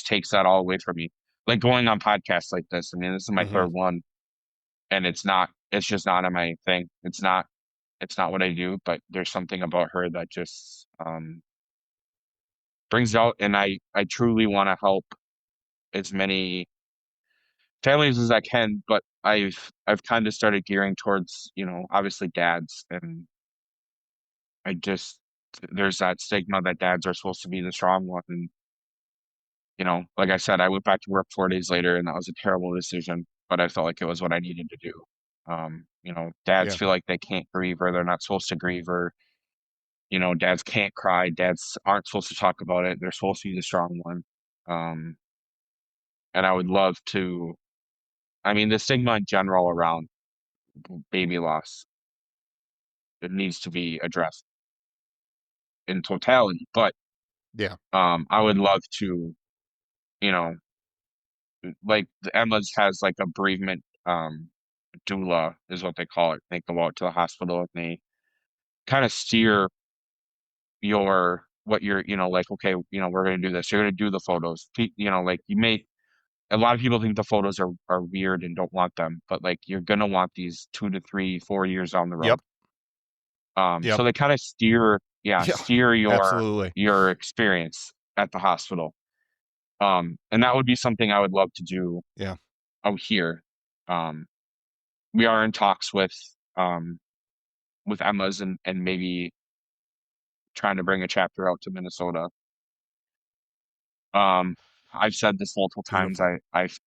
takes that all away from me. Like going on podcasts like this. I mean, this is my Hmm. third one, and it's just not in my thing. It's not what I do. But there's something about her that just brings out, and I truly want to help as many families as I can, but I've kind of started gearing towards, obviously dads, and I just there's that stigma that dads are supposed to be the strong one, and like I said, I went back to work 4 days later, and that was a terrible decision, but I felt like it was what I needed to do. Dads Yeah. feel like they can't grieve, or they're not supposed to grieve, or dads can't cry, dads aren't supposed to talk about it, they're supposed to be the strong one. Um, and I would love to. I mean, the stigma in general around baby loss, it needs to be addressed in totality. But Yeah. I would love to, you know, like the Emma's has like a bereavement doula is what they call it. They go out to the hospital and they kind of steer what you're, like, okay, we're gonna do this. You're gonna do the photos. Like a lot of people think the photos are weird and don't want them, but like you're gonna want these 2 to 3, 4 years down the road. Yep. Yep. So they kind of steer, yeah, Yeah. steer your Absolutely. your experience at the hospital. And that would be something I would love to do Yeah. out here. Um, we are in talks with Emma's and maybe trying to bring a chapter out to Minnesota. I've said this multiple times. Beautiful.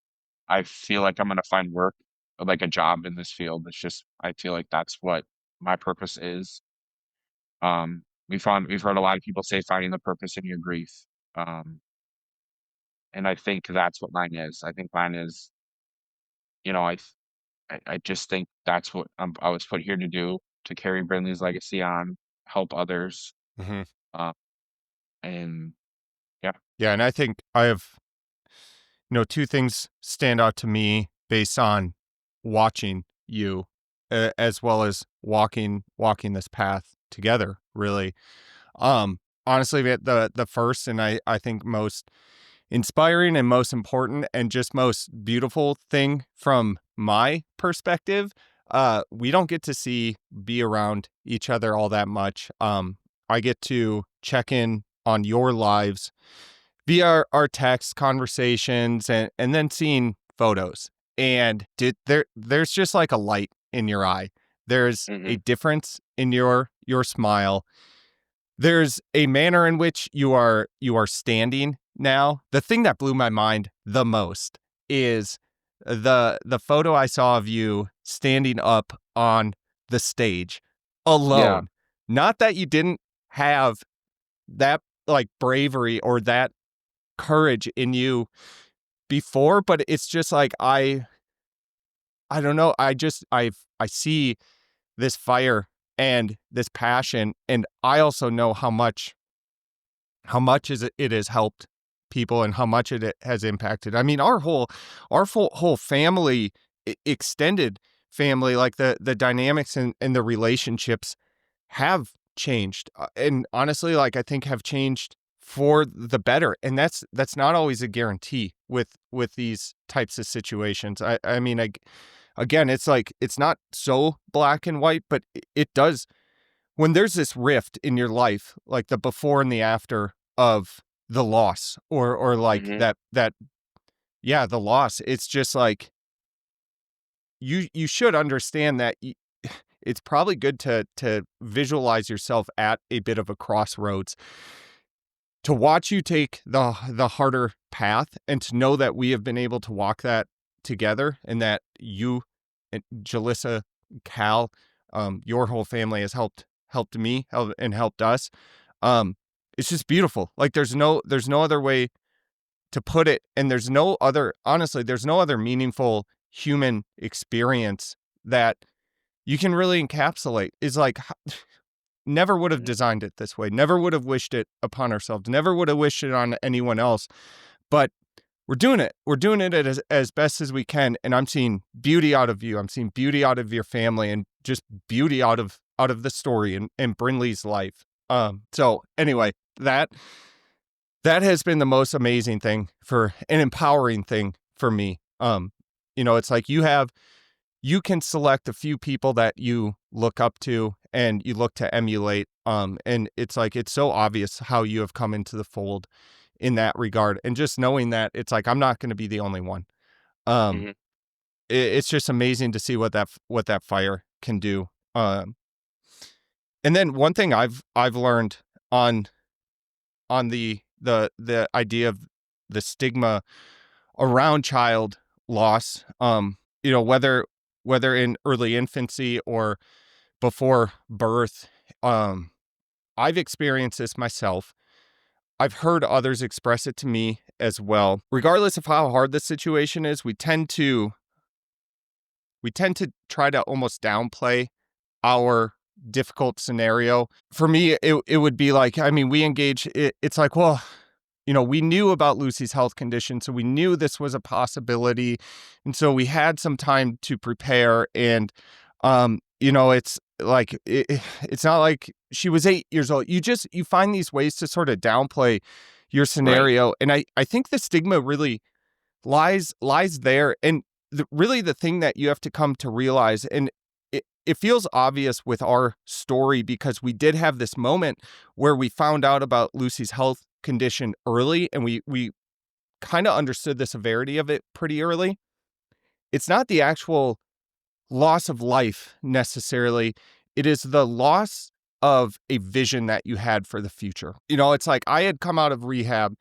I feel like I'm gonna find work, like a job in this field. It's just I feel like that's what my purpose is. We've heard a lot of people say finding the purpose in your grief. Um, and I think that's what mine is. I think mine is, you know, I just think that's what I was put here to do, to carry Brinley's legacy on, help others. Mm-hmm. Uh, and yeah. Yeah, and I think I have, two things stand out to me based on watching you, as well as walking this path together. Really, honestly, the first and I think most inspiring and most important and just most beautiful thing from my perspective, we don't get to be around each other all that much. I get to check in on your lives via our text conversations and then seeing photos. And there's just like a light in your eye. There's a difference in your smile. There's a manner in which you are standing now. The thing that blew my mind the most is the photo I saw of you standing up on the stage alone. Yeah. Not that you didn't have that like bravery or that courage in you before, but it's just like I don't know. I see this fire and this passion, and I also know how much it has helped people and how much it has impacted. I mean, our whole family, extended family, like the dynamics and the relationships have changed, and honestly, like I think have changed for the better, and that's not always a guarantee with these types of situations. I mean, again, it's like it's not so black and white, but it does, when there's this rift in your life, like the before and the after of the loss, or like that the loss, it's just like you should understand that it's probably good to visualize yourself at a bit of a crossroads, to watch you take the harder path, and to know that we have been able to walk that together, and that you and Jalissa, Cal, your whole family has helped me and helped us. It's just beautiful. Like there's no other way to put it, and there's no other meaningful human experience that you can really encapsulate. Is like, never would have designed it this way, never would have wished it upon ourselves, never would have wished it on anyone else, but we're doing it as best as we can. And I'm seeing beauty out of you. I'm seeing beauty out of your family, and just beauty out of the story and Brinley's life. So anyway, that has been the most amazing thing, for an empowering thing for me. It's like you can select a few people that you look up to and you look to emulate. And it's like, it's so obvious how you have come into the fold in that regard. And just knowing that, it's like, I'm not going to be the only one. It's just amazing to see what that fire can do. And then one thing I've learned on the idea of the stigma around child loss, whether in early infancy or before birth, I've experienced this myself. I've heard others express it to me as well. Regardless of how hard the situation is, we tend to try to almost downplay our difficult scenario. For me, it would be like, I mean, we engage, it's like, well, we knew about Lucy's health condition, so we knew this was a possibility. And so we had some time to prepare. And, it's like, it's not like she was 8 years old. You find these ways to sort of downplay your scenario. Right. And I think the stigma really lies there. And really the thing that you have to come to realize, and it feels obvious with our story, because we did have this moment where we found out about Lucy's health condition early, and we kind of understood the severity of it pretty early. It's not the actual loss of life necessarily. It is the loss of a vision that you had for the future. You know, it's like I had come out of rehab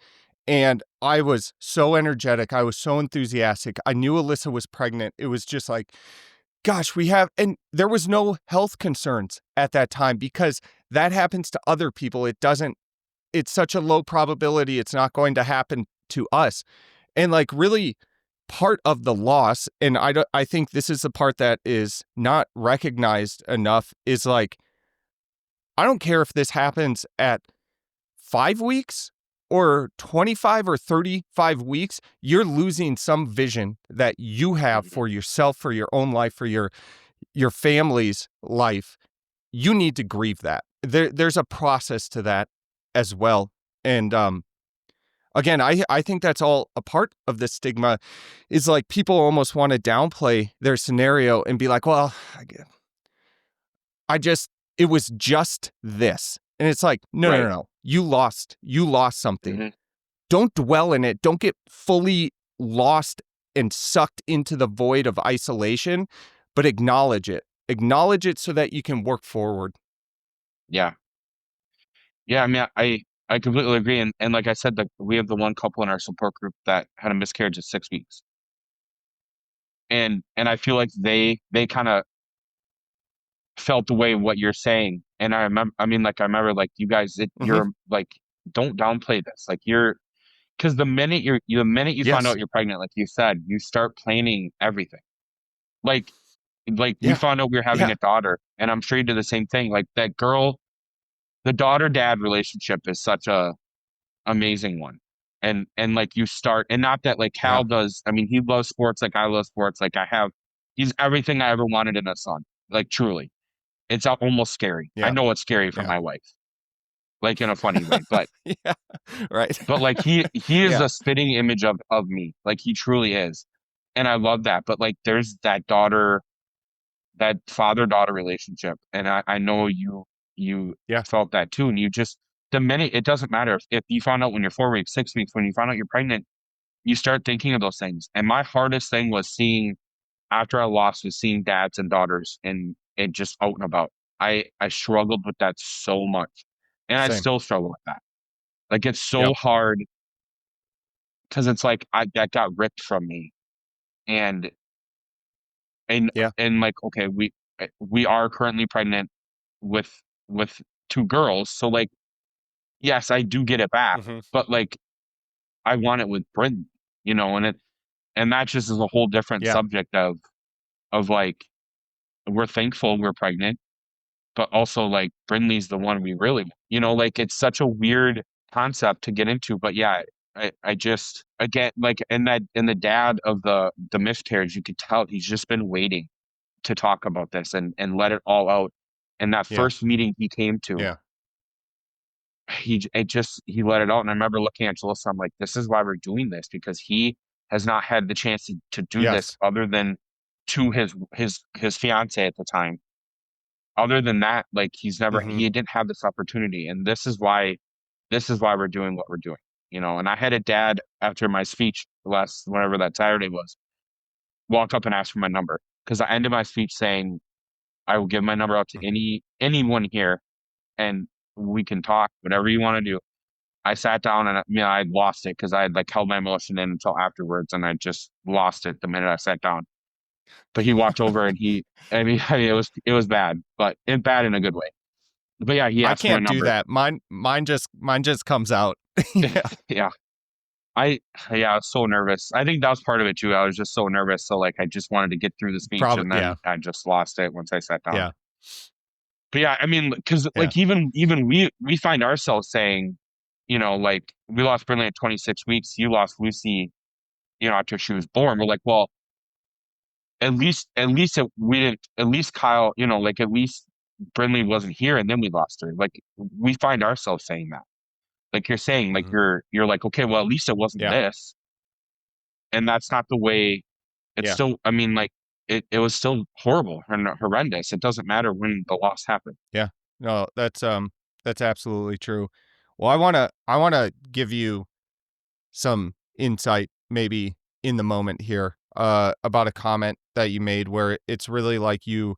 and I was so energetic. I was so enthusiastic. I knew Alyssa was pregnant. It was just like, gosh, and there was no health concerns at that time because that happens to other people. It's such a low probability it's not going to happen to us. And like really part of the loss, and I think this is the part that is not recognized enough, is like, I don't care if this happens at 5 weeks or 25 or 35 weeks, you're losing some vision that you have for yourself, for your own life, for your family's life. You need to grieve that. There's a process to that as well. And again, I think that's all a part of the stigma, is like people almost want to downplay their scenario and be like, well, it was just this. And it's like, no. You lost something. Mm-hmm. Don't dwell in it. Don't get fully lost and sucked into the void of isolation, but acknowledge it. Acknowledge it so that you can work forward. Yeah. Yeah, I mean, I completely agree. And like I said, we have the one couple in our support group that had a miscarriage at 6 weeks. And I feel like they kind of felt the way what you're saying. And I remember like you guys, you're like, don't downplay this. Like because the minute you Yes. find out you're pregnant, like you said, you start planning everything. Like we found out we were having a daughter, and I'm sure you did the same thing. Like that girl, the daughter-dad relationship is such a amazing one. And like you start, and not that like Cal does, I mean, he loves sports like I love sports. Like he's everything I ever wanted in a son. Like truly. It's almost scary. Yeah. I know it's scary for my wife. Like in a funny way. But yeah. Right. but like he is a spitting image of me. Like he truly is. And I love that. But like there's that father-daughter relationship. And I know you felt that too. And you just, the minute, it doesn't matter if you found out when you're 4 weeks, 6 weeks, when you found out you're pregnant, you start thinking of those things. And my hardest thing was after I lost, was seeing dads and daughters and just out and about. I struggled with that so much. And Same. I still struggle with that. Like it's so hard because it's like that got ripped from me. And like, okay, we are currently pregnant with 2 girls. So like, yes, I do get it back, but like I want it with Brinley, you know, and that just is a whole different subject of like, we're thankful we're pregnant, but also like Brinley's the one we really, you know, like it's such a weird concept to get into. But yeah, I just, again, like in the dad of the miscarriage, you could tell he's just been waiting to talk about this and let it all out. And that first meeting he came to, he let it out. And I remember looking at Jalissa, I'm like, this is why we're doing this, because he has not had the chance to do this other than to his fiance at the time. Other than that, like he didn't have this opportunity. And this is why we're doing what we're doing, you know. And I had a dad after my speech whenever that Saturday was, walk up and ask for my number, because I ended my speech saying, I will give my number out to anyone here, and we can talk, whatever you want to do. I sat down and I lost it because I had like held my emotion in until afterwards, and I just lost it the minute I sat down. But he walked over and it was bad, but bad in a good way. But yeah, he asked for my number. I can't do that. Mine just comes out. Yeah. I was so nervous. I think that was part of it too. I was just so nervous. So like, I just wanted to get through the speech, and then I just lost it once I sat down. Yeah. But yeah, I mean, because like even we find ourselves saying, you know, like we lost Brinley at 26 weeks. You lost Lucy, you know, after she was born. We're like, well, at least we didn't. At least Kyle, you know, like at least Brinley wasn't here, and then we lost her. Like we find ourselves saying that. Like you're saying, like you're like, okay, well, at least it wasn't this. And that's not the way. It's still, I mean, like it was still horrible and horrendous. It doesn't matter when the loss happened. Yeah, no, that's absolutely true. Well, I wanna give you some insight maybe in the moment here. about a comment that you made where it's really like you,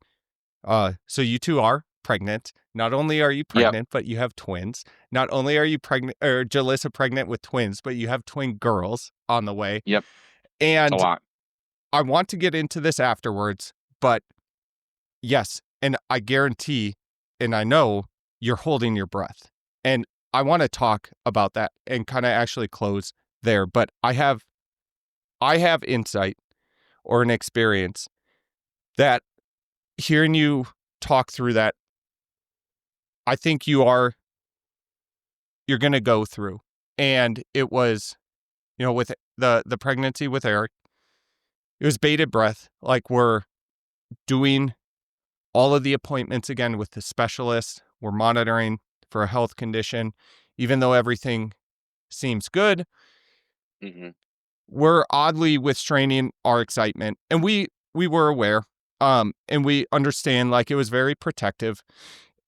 so you two are pregnant. Not only are you Yep. pregnant, but you have twins. Not only are you pregnant, or Jalissa pregnant with twins, but you have twin girls on the way. Yep. It's a And lot. I want to get into this afterwards, but yes, and I guarantee, and I know you're holding your breath. And I want to talk about that and kind of actually close there. But I have insight or an experience that hearing you talk through that, I think you're going to go through. And it was, with the pregnancy with Eric, it was bated breath. Like, we're doing all of the appointments again with the specialist. We're monitoring for a health condition, even though everything seems good. Mm-hmm. We're oddly restraining our excitement, and we were aware, and we understand, like, it was very protective,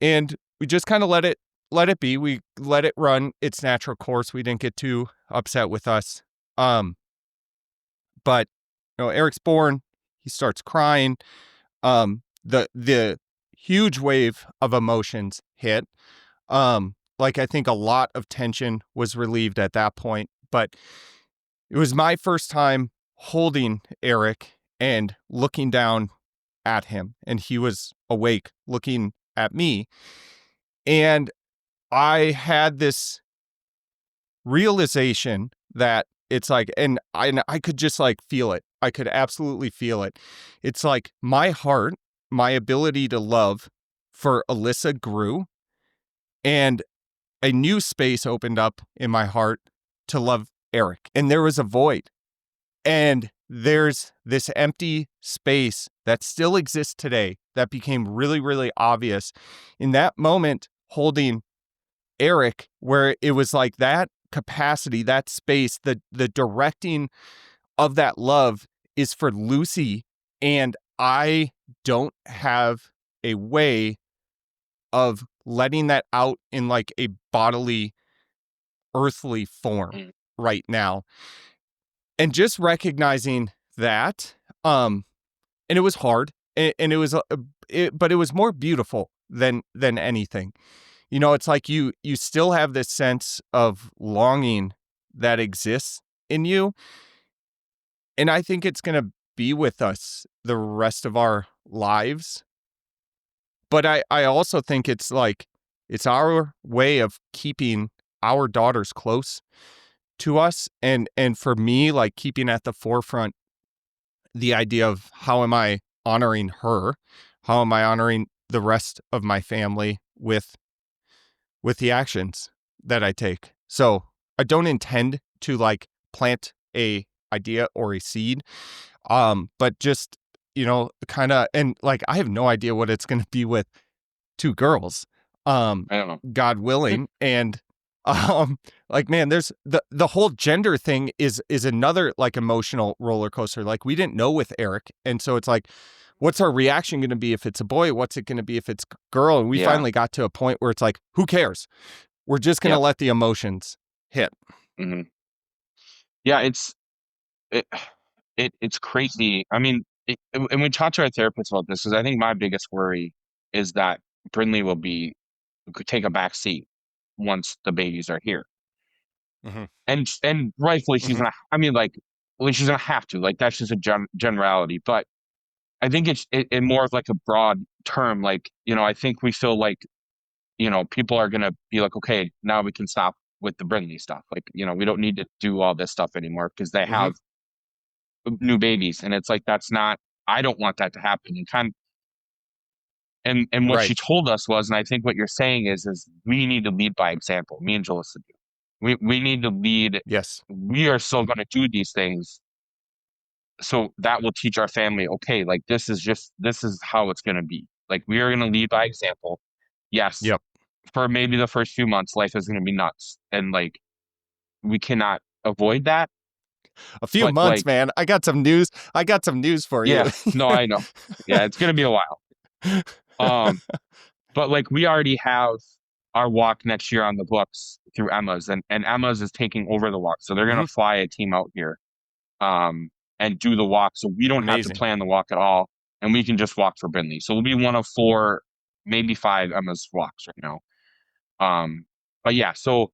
and we just kind of let it be. We let it run its natural course. We didn't get too upset with us. But Eric's born. He starts crying. The huge wave of emotions hit. Like, I think a lot of tension was relieved at that point, but it was my first time holding Eric and looking down at him, and he was awake looking at me. And I had this realization that it's like, and I could just like feel it. I could absolutely feel it. It's like my heart, my ability to love for Alyssa grew, and a new space opened up in my heart to love Eric. And there was a void. And there's this empty space that still exists today that became really, really obvious in that moment holding Eric, where it was like that capacity, that space, the directing of that love is for Lucy. And I don't have a way of letting that out in like a bodily, earthly form right now. And just recognizing that, and it was hard, and it was, but it was more beautiful than anything. It's like you still have this sense of longing that exists in you, and I think it's going to be with us the rest of our lives. But I also think it's like, it's our way of keeping our daughters close to us. And for me, like, keeping at the forefront the idea of how am I honoring her? How am I honoring the rest of my family with the actions that I take? So I don't intend to like plant a idea or a seed, but just, kind of, and like, I have no idea what it's going to be with two girls, I don't know, God willing. And like, man, there's the whole gender thing is another like emotional roller coaster. Like, we didn't know with Eric, and so it's like, what's our reaction going to be if it's a boy? What's it going to be if it's girl? And we finally got to a point where it's like, who cares? We're just going to let the emotions hit. Mm-hmm. Yeah, it's crazy. I mean, and we talked to our therapist about this, because I think my biggest worry is that Brinley could take a back seat once the babies are here. Mm-hmm. And rightfully she's gonna, I mean, like, well, she's gonna have to, like, that's just a generality. But I think it's more of like a broad term. Like, I think we feel like, people are gonna be like, okay, now we can stop with the Brinley stuff. Like, we don't need to do all this stuff anymore because they have new babies. And it's like, that's not, I don't want that to happen. And what she told us was, and I think what you're saying is we need to lead by example. Me and Jalissa do. We need to lead. Yes. We are still going to do these things. So that will teach our family, okay, like, this is how it's going to be. Like, we are going to lead by example. Yes. Yep. For maybe the first few months, life is going to be nuts. And like, we cannot avoid that. A few months, like, man. I got some news for you. Yeah. No, I know. Yeah, it's going to be a while. But like, we already have our walk next year on the books through Emma's, and Emma's is taking over the walk. So they're going to fly a team out here. and do the walk. So we don't have to plan the walk at all. And we can just walk for Brinley. So we'll be one of 4, maybe 5 Emma's walks right now. But yeah, so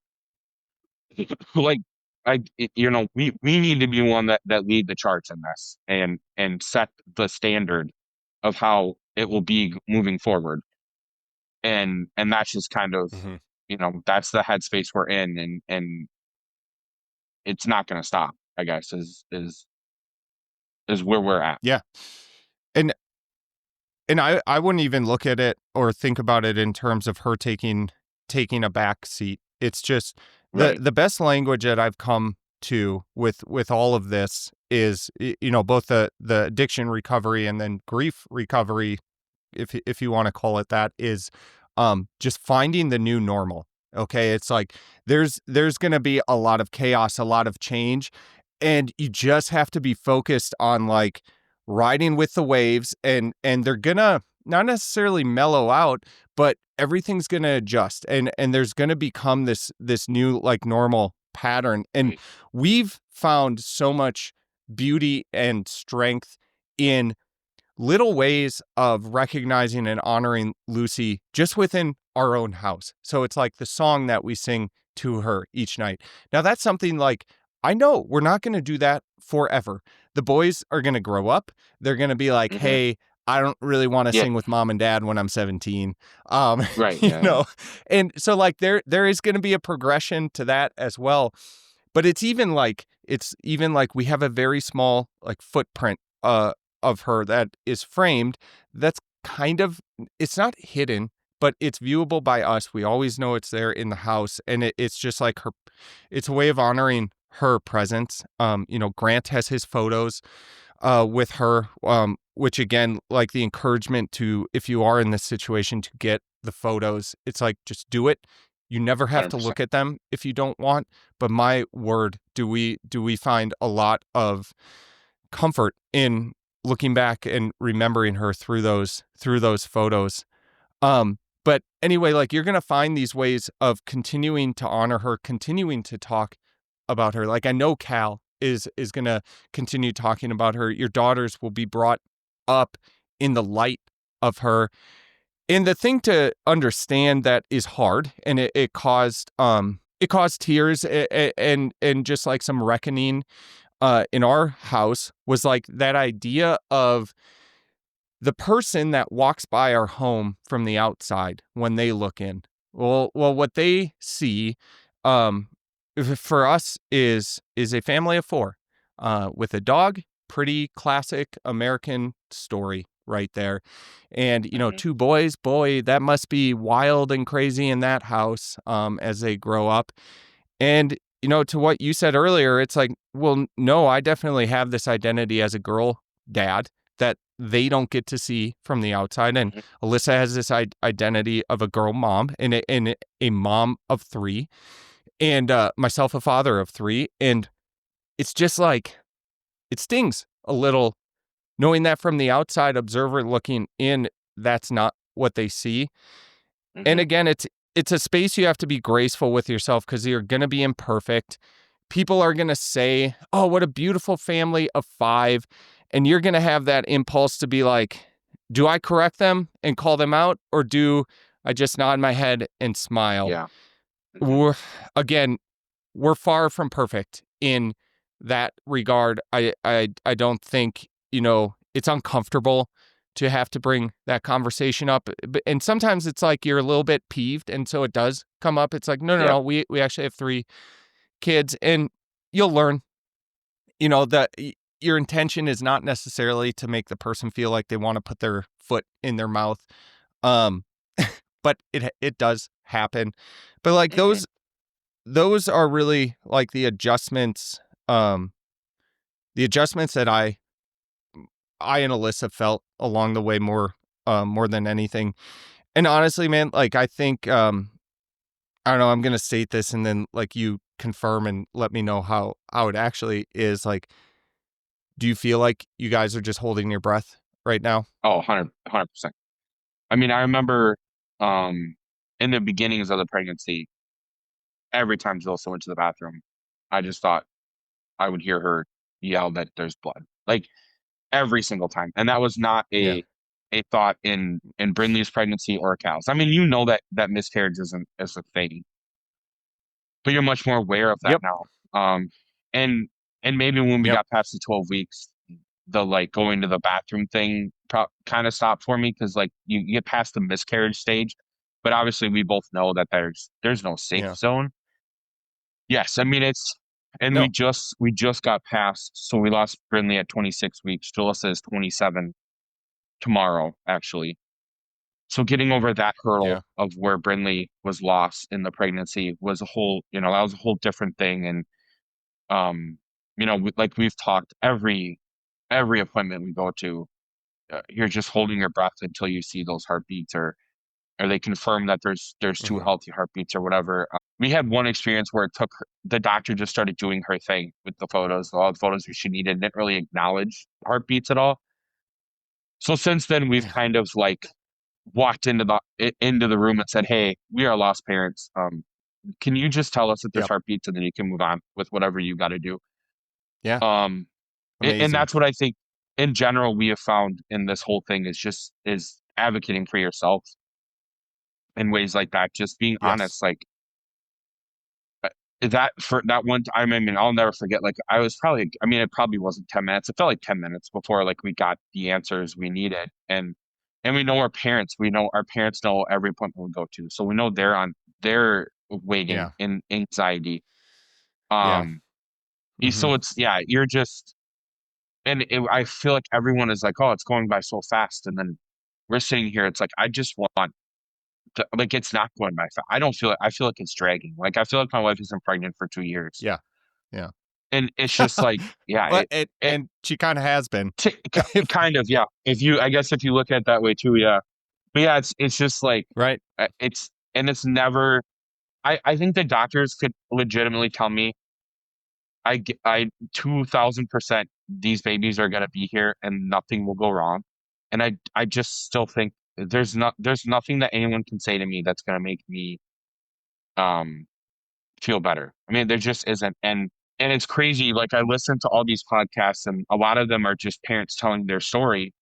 like we need to be one that lead the charts in this and set the standard of how it will be moving forward. And that's just kind of that's the headspace we're in, and it's not going to stop, I guess, is where we're at. Yeah. And I wouldn't even look at it or think about it in terms of her taking a back seat. It's just the best language that I've come to with all of this is, both the addiction recovery and then grief recovery, if you want to call it that, is just finding the new normal. Okay. It's like, there's going to be a lot of chaos, a lot of change, and you just have to be focused on like riding with the waves, and they're gonna not necessarily mellow out, but everything's gonna adjust, and there's gonna become this new like normal pattern. And we've found so much beauty and strength in little ways of recognizing and honoring Lucy just within our own house. So it's like the song that we sing to her each night. Now that's something like, I know we're not going to do that forever. The boys are going to grow up. They're going to be like, hey, I don't really want to sing with mom and dad when I'm 17. And so like there is going to be a progression to that as well. But it's even like we have a very small like footprint of her that is framed. That's kind of, it's not hidden, but it's viewable by us. We always know it's there in the house, and it's just like it's a way of honoring her presence. Grant has his photos with her, which again, like the encouragement to, if you are in this situation, to get the photos. It's like, just do it. You never have 100%. To look at them if you don't want, but my word, do we find a lot of comfort in looking back and remembering her through those photos. But anyway, like, you're going to find these ways of continuing to honor her, continuing to talk about her. Like, I know Cal is going to continue talking about her. Your daughters will be brought up in the light of her. And the thing to understand that is hard, and it caused tears and just like some reckoning in our house, was like that idea of the person that walks by our home from the outside when they look in. Well, what they see for us is a family of 4 with a dog. Pretty classic American story right there. And, 2 boys, boy, that must be wild and crazy in that house as they grow up. And, to what you said earlier, it's like, well, no, I definitely have this identity as a girl dad that they don't get to see from the outside. And Alyssa has this identity of a girl mom and a mom of 3, and myself a father of 3. And it's just like, it stings a little knowing that from the outside observer looking in, that's not what they see. And again, it's a space you have to be graceful with yourself, because you're going to be imperfect. People are going to say, oh, what a beautiful family of 5. And you're going to have that impulse to be like, do I correct them and call them out, or do I just nod my head and smile? Yeah. We're far from perfect in that regard. I don't think, it's uncomfortable to have to bring that conversation up. And sometimes it's like you're a little bit peeved, and so it does come up. It's like, no, we actually have 3 kids, and you'll learn, that your intention is not necessarily to make the person feel like they want to put their foot in their mouth. But it does happen. But like those are really like the adjustments that I and Alyssa felt along the way more than anything. And honestly, man, like, I think, I don't know, I'm going to state this and then like you confirm and let me know how it actually is. Like, do you feel like you guys are just holding your breath right now? Oh, 100%. I mean, I remember in the beginnings of the pregnancy, every time Alyssa went to the bathroom, I just thought I would hear her yell that there's blood, like every single time. And that was not a thought in Brinley's pregnancy or Cal's. I mean, you know that miscarriage is a thing, but you're much more aware of that Yep. now. And maybe when we got past the 12 weeks, the like going to the bathroom thing kind of stopped for me, because like you get past the miscarriage stage, but obviously we both know that there's no safe zone. Yes, I mean and we just got past, so we lost Brynlee at 26 weeks. Jalissa is 27 tomorrow, actually. So getting over that hurdle of where Brynlee was lost in the pregnancy was a whole, that was a whole different thing. And like we've talked, every appointment we go to, you're just holding your breath until you see those heartbeats, or they confirm that there's two healthy heartbeats or whatever. We had one experience where the doctor just started doing her thing with the photos, all the photos that she needed, didn't really acknowledge heartbeats at all. So since then, we've kind of like walked into the room and said, "Hey, we are lost parents. Can you just tell us that there's heartbeats, and then you can move on with whatever you got to do?" Yeah. And that's what I think in general we have found in this whole thing is advocating for yourself in ways like that. Just being honest, like that for that one time. I mean, I'll never forget. Like it probably wasn't 10 minutes. It felt like 10 minutes before like we got the answers we needed. And we know our parents. We know our parents know every appointment we go to, so we know they're waiting in anxiety. So it's you're just, and I feel like everyone is like, oh, it's going by so fast, and then we're sitting here. It's like I just want to, like, it's not going by fast. I feel like it's dragging. Like I feel like my wife has been pregnant for 2 years. Yeah. And it's just like, and she kind of has been. Kind of, yeah. I guess if you look at it that way too, yeah. But yeah, it's just like, right. It's never, I think the doctors could legitimately tell me, I 2000% these babies are going to be here and nothing will go wrong. And I just still think there's nothing that anyone can say to me that's going to make me, feel better. I mean, there just isn't. And it's crazy. Like I listen to all these podcasts, and a lot of them are just parents telling their story.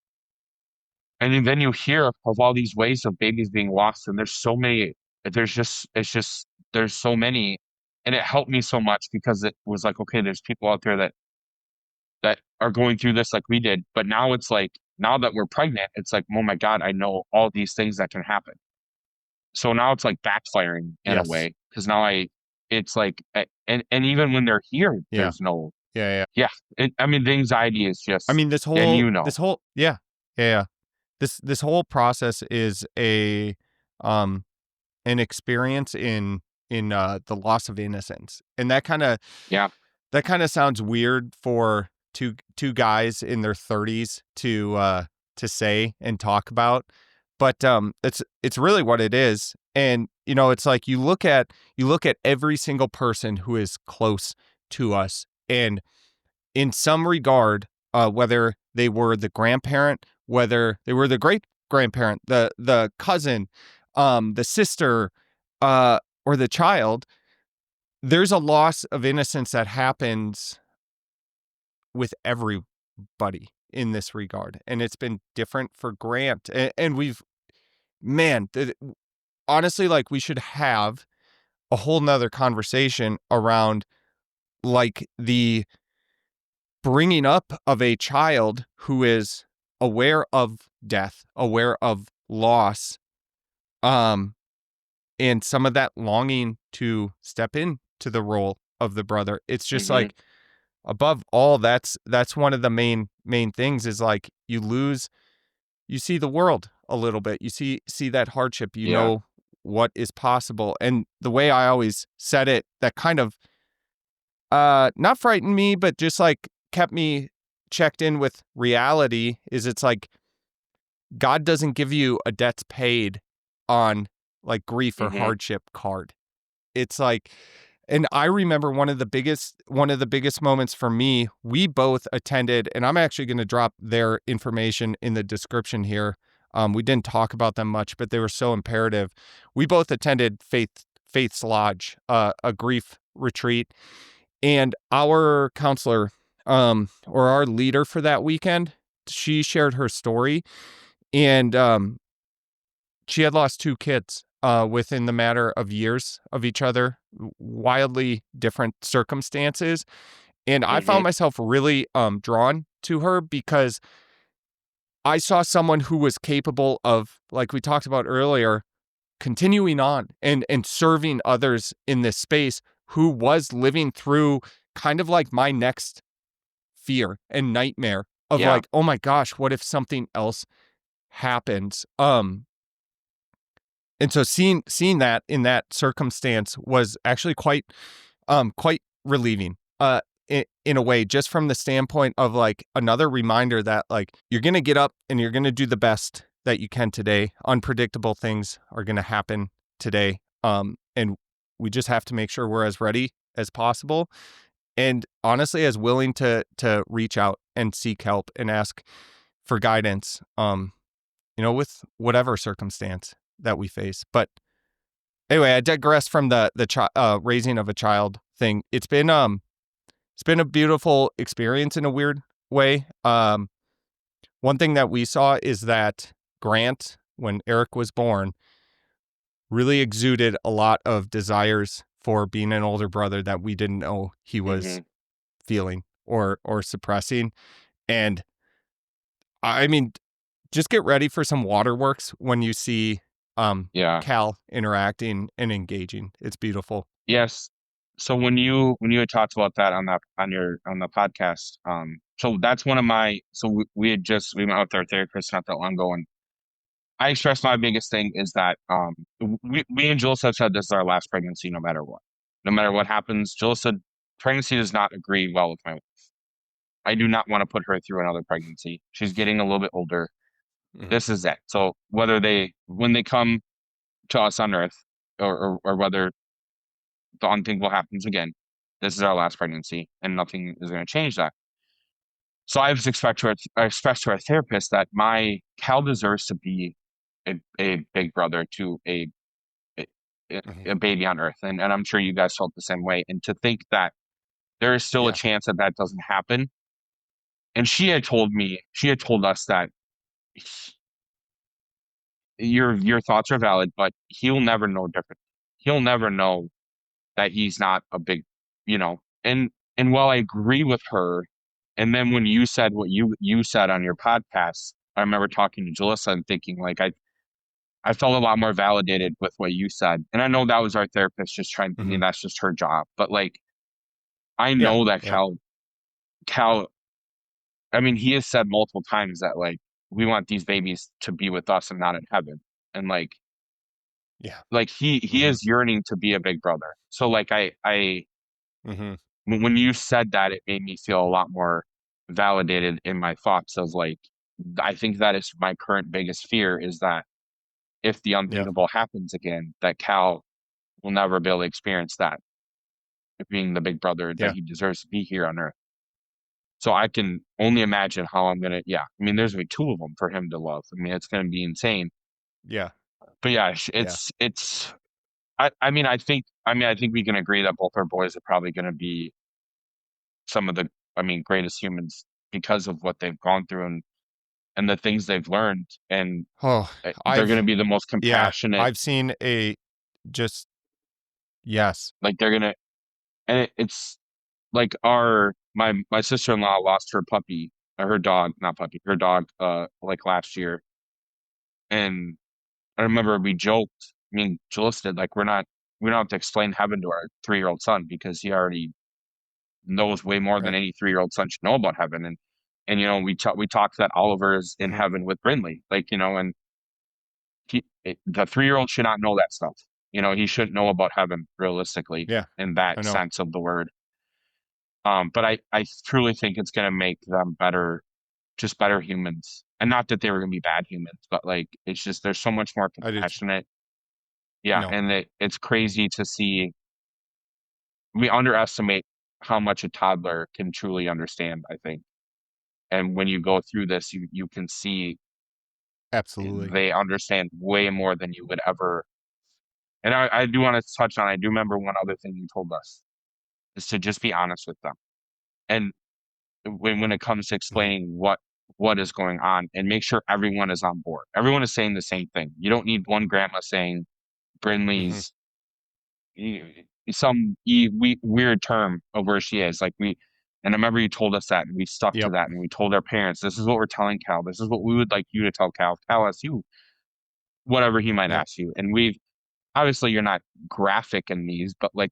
And then you hear of all these ways of babies being lost, and there's so many. There's so many, and it helped me so much because it was like, okay, there's people out there that are going through this like we did. But now it's like, now that we're pregnant, it's like, oh my God, I know all these things that can happen. So now it's like backfiring in a way, because now it's like, and even when they're here, there's no, I mean, the anxiety is just, I mean, this whole this whole process is an experience in the loss of innocence, and that kind of sounds weird for two guys in their 30s to say and talk about, but it's really what it is. And it's like you look at every single person who is close to us, and in some regard, whether they were the grandparent, whether they were the great grandparent, the cousin, the sister, or the child, there's a loss of innocence that happens with everybody in this regard. And it's been different for Grant. And honestly, like, we should have a whole nother conversation around like the bringing up of a child who is aware of death, aware of loss, and some of that longing to step into the role of the brother. It's just like, above all, that's one of the main things, is like you see the world a little bit. You see that hardship, know what is possible. And the way I always said it, that kind of not frightened me, but just like kept me checked in with reality, is it's like God doesn't give you a debts paid on like grief or hardship card. It's like, and I remember one of the biggest moments for me, we both attended, and I'm actually going to drop their information in the description here. We didn't talk about them much, but they were so imperative. We both attended Faith's Lodge, a grief retreat, and our counselor, or our leader for that weekend, she shared her story, and she had lost 2 kids within the matter of years of each other, wildly different circumstances. And I found myself really drawn to her because I saw someone who was capable of, like we talked about earlier, continuing on and serving others in this space, who was living through kind of like my next fear and nightmare of like, oh my gosh, what if something else happens? And so seeing that in that circumstance was actually quite relieving. In a way, just from the standpoint of like another reminder that like you're going to get up and you're going to do the best that you can today. Unpredictable things are going to happen today. And we just have to make sure we're as ready as possible. And honestly, as willing to reach out and seek help and ask for guidance, with whatever circumstance that we face. But anyway, I digress from the raising of a child thing. It's been a beautiful experience in a weird way. One thing that we saw is that Grant, when Eric was born, really exuded a lot of desires for being an older brother that we didn't know he was feeling or suppressing. And I mean, just get ready for some waterworks when you see Cal interacting and engaging. It's beautiful. Yes. So when you had talked about that on the podcast, so that's one of my, so we went with our therapist not that long ago, and I expressed my biggest thing is that we and Jill have said this is our last pregnancy no matter what happens. Jill said pregnancy does not agree well with my wife. I do not want to put her through another pregnancy. She's getting a little bit older. This is it. So when they come to us on Earth, or whether the unthinkable happens again, this is our last pregnancy, and nothing is going to change that. So I expressed to our therapist that my Cal deserves to be a big brother to a baby on Earth, and I'm sure you guys felt the same way. And to think that there is still a chance that doesn't happen. And she had told us that your thoughts are valid, but he'll never know different. He'll never know that he's not a big, and while I agree with her, and then when you said what you said on your podcast, I remember talking to Jalissa and thinking like I felt a lot more validated with what you said. And I know that was our therapist just trying to, I mean, that's just her job. But like, I know that Cal, I mean, he has said multiple times that like, we want these babies to be with us and not in heaven. And like, like he is yearning to be a big brother. So like, when you said that, it made me feel a lot more validated in my thoughts of like, I think that is my current biggest fear is that if the unthinkable happens again, that Cal will never be able to experience that, being the big brother that he deserves to be here on Earth. So I can only imagine how I'm gonna. I mean, there's gonna be 2 of them for him to love. I mean, it's gonna be insane. Yeah. But it's. I mean, I think we can agree that both our boys are probably gonna be some of the, greatest humans because of what they've gone through and the things they've learned, and they're going to be the most compassionate. I've seen like they're gonna, and it's like my sister-in-law lost her puppy, her dog, not puppy, her dog, like last year, and I remember we joked. I mean, Jules did, like we don't have to explain heaven to our 3-year-old son because he already knows way more than any 3-year-old son should know about heaven, and we talked that Oliver is in heaven with Brinley, like and the 3-year-old should not know that stuff. He shouldn't know about heaven realistically, in that sense of the word. But I truly think it's going to make them better humans, and not that they were going to be bad humans, but like it's just they're so much more compassionate. And it's crazy to see. We underestimate how much a toddler can truly understand, I think. And when you go through this, you can see absolutely they understand way more than you would ever. And I do want to touch on, I do remember one other thing you told us is to just be honest with them. And when it comes to explaining what is going on, and make sure everyone is on board. Everyone is saying the same thing. You don't need one grandma saying Brinley's some weird term of where she is. Like and I remember you told us that, and we stuck to that, and we told our parents, this is what we're telling Cal. This is what we would like you to tell Cal. Cal asks you whatever he might ask you. And obviously you're not graphic in these, but like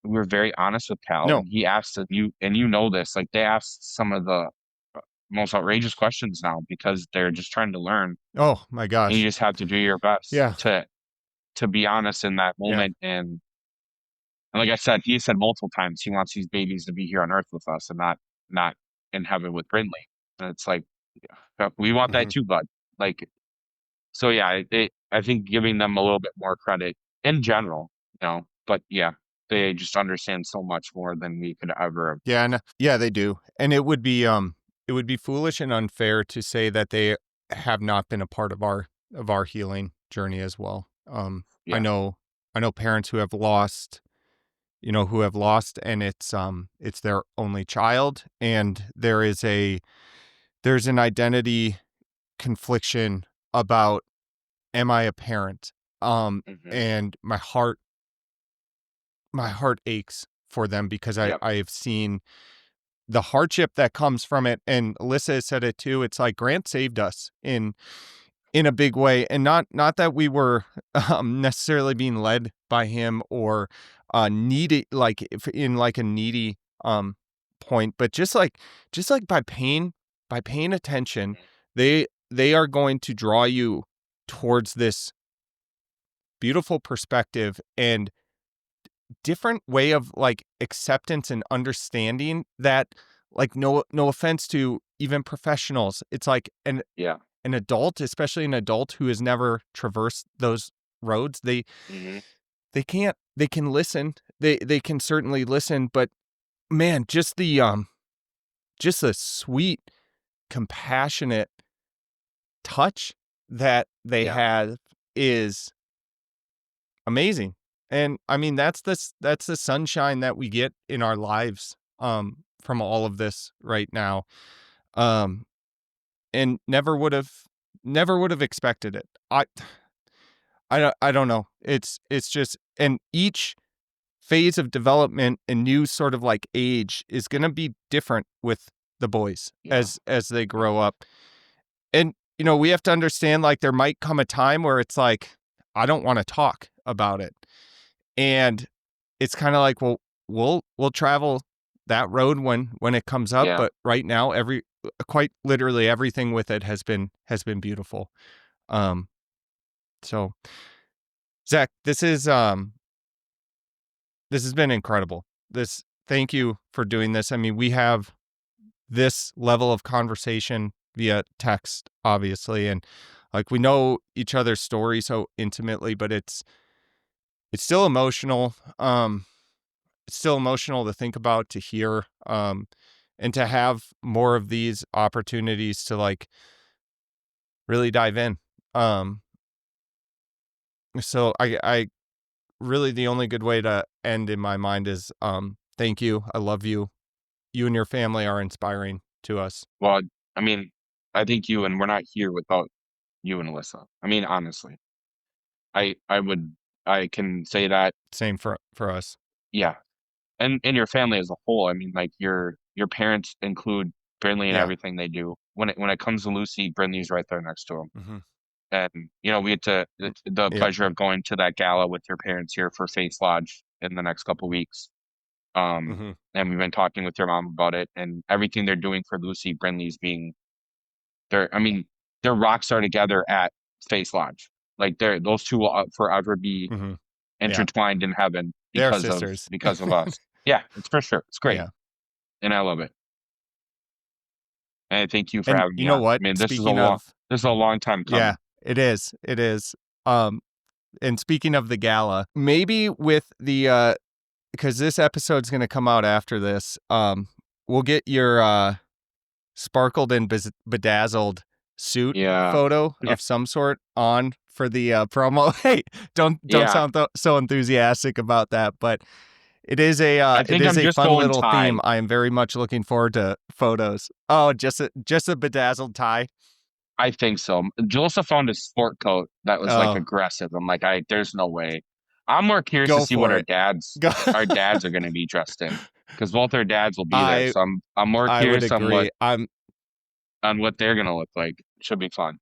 we're very honest with Cal. No. And he asked you, and you know this, like they asked some of the most outrageous questions now because they're just trying to learn. Oh my gosh. And you just have to do your best to be honest in that moment. Yeah. And like I said, he said multiple times he wants these babies to be here on earth with us and not in heaven with Brinley. And it's like, we want that too, bud. Like, so yeah, I think giving them a little bit more credit in general, but yeah, they just understand so much more than we could ever. Yeah, they do. And it would be foolish and unfair to say that they have not been a part of our healing journey as well. I know parents who have lost, and it's their only child, and there's an identity confliction about, am I a parent? And my heart aches for them because I have seen the hardship that comes from it. And Alyssa has said it too. It's like Grant saved us in a big way, and not that we were necessarily being led by him or needy, like in like a needy point, but just like by paying attention, they are going to draw you towards this beautiful perspective and different way of like acceptance and understanding that, like, no offense to even professionals, it's like an adult, especially an adult who has never traversed those roads, they can listen, they can certainly listen, but man, just the sweet, compassionate touch that they have is amazing. And I mean, that's the sunshine that we get in our lives from all of this right now. And never would have expected it. I don't know. It's just, and each phase of development and new sort of like age is going to be different with the boys as they grow up. And we have to understand, like, there might come a time where it's like, I don't want to talk about it. And it's kind of like, well, we'll travel that road when it comes up. But right now, quite literally everything with it has been beautiful. So Zach, this has been incredible. Thank you for doing this. I mean, we have this level of conversation via text, obviously, and like we know each other's story so intimately, but it's still emotional. It's still emotional to think about, to hear, and to have more of these opportunities to like really dive in. So I really, the only good way to end in my mind is thank you. I love you. You and your family are inspiring to us. Well, I mean, I think and we're not here without you and Alyssa. I mean, honestly, I can say that. Same for us. Yeah. And your family as a whole. I mean, like your parents include Brinley in everything they do. When it comes to Lucy, Brinley's right there next to him. Mm-hmm. And we had the pleasure of going to that gala with your parents here for Faith Lodge in the next couple weeks. And we've been talking with your mom about it and everything they're doing for Lucy. Brinley's being they're rock star together at Faith Lodge. Like those two will forever be intertwined in heaven because of us. Yeah, it's for sure. It's great. Yeah. And I love it. And I thank you for having me. You know what? I mean, this is a long time coming. Yeah, it is. It is. And speaking of the gala, maybe with the because this episode's going to come out after this, we'll get your sparkled and bedazzled suit photo of some sort on for the promo. Hey, don't sound so enthusiastic about that, but It is a I think I'm just fun going little tie. theme. I am very much looking forward to photos. Oh, just a bedazzled tie. I think so. Joseph found a sport coat that was like aggressive. I'm like, there's no way. I'm more curious to see what our dads are going to be dressed in, because both our dads will be there. So I'm more curious on what they're going to look like. Should be fun.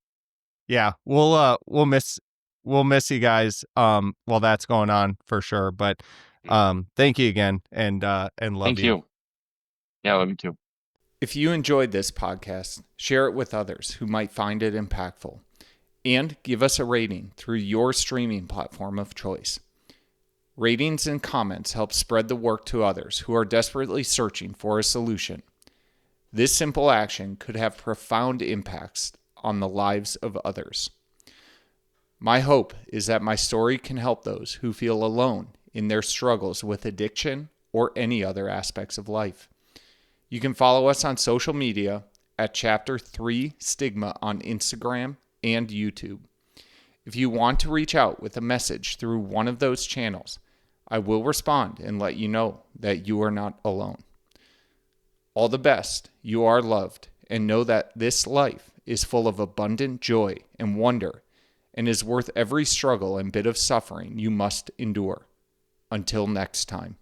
Yeah, we'll miss you guys while that's going on for sure. But thank you again, and love Thank you. Yeah, love you too. If you enjoyed this podcast, share it with others who might find it impactful, and give us a rating through your streaming platform of choice. Ratings and comments help spread the work to others who are desperately searching for a solution. This simple action could have profound impacts on the lives of others. My hope is that my story can help those who feel alone in their struggles with addiction or any other aspects of life. You can follow us on social media at Chapter 3 Stigma on Instagram and YouTube. If you want to reach out with a message through one of those channels, I will respond and let you know that you are not alone. All the best, you are loved, and know that this life is full of abundant joy and wonder, and is worth every struggle and bit of suffering you must endure. Until next time.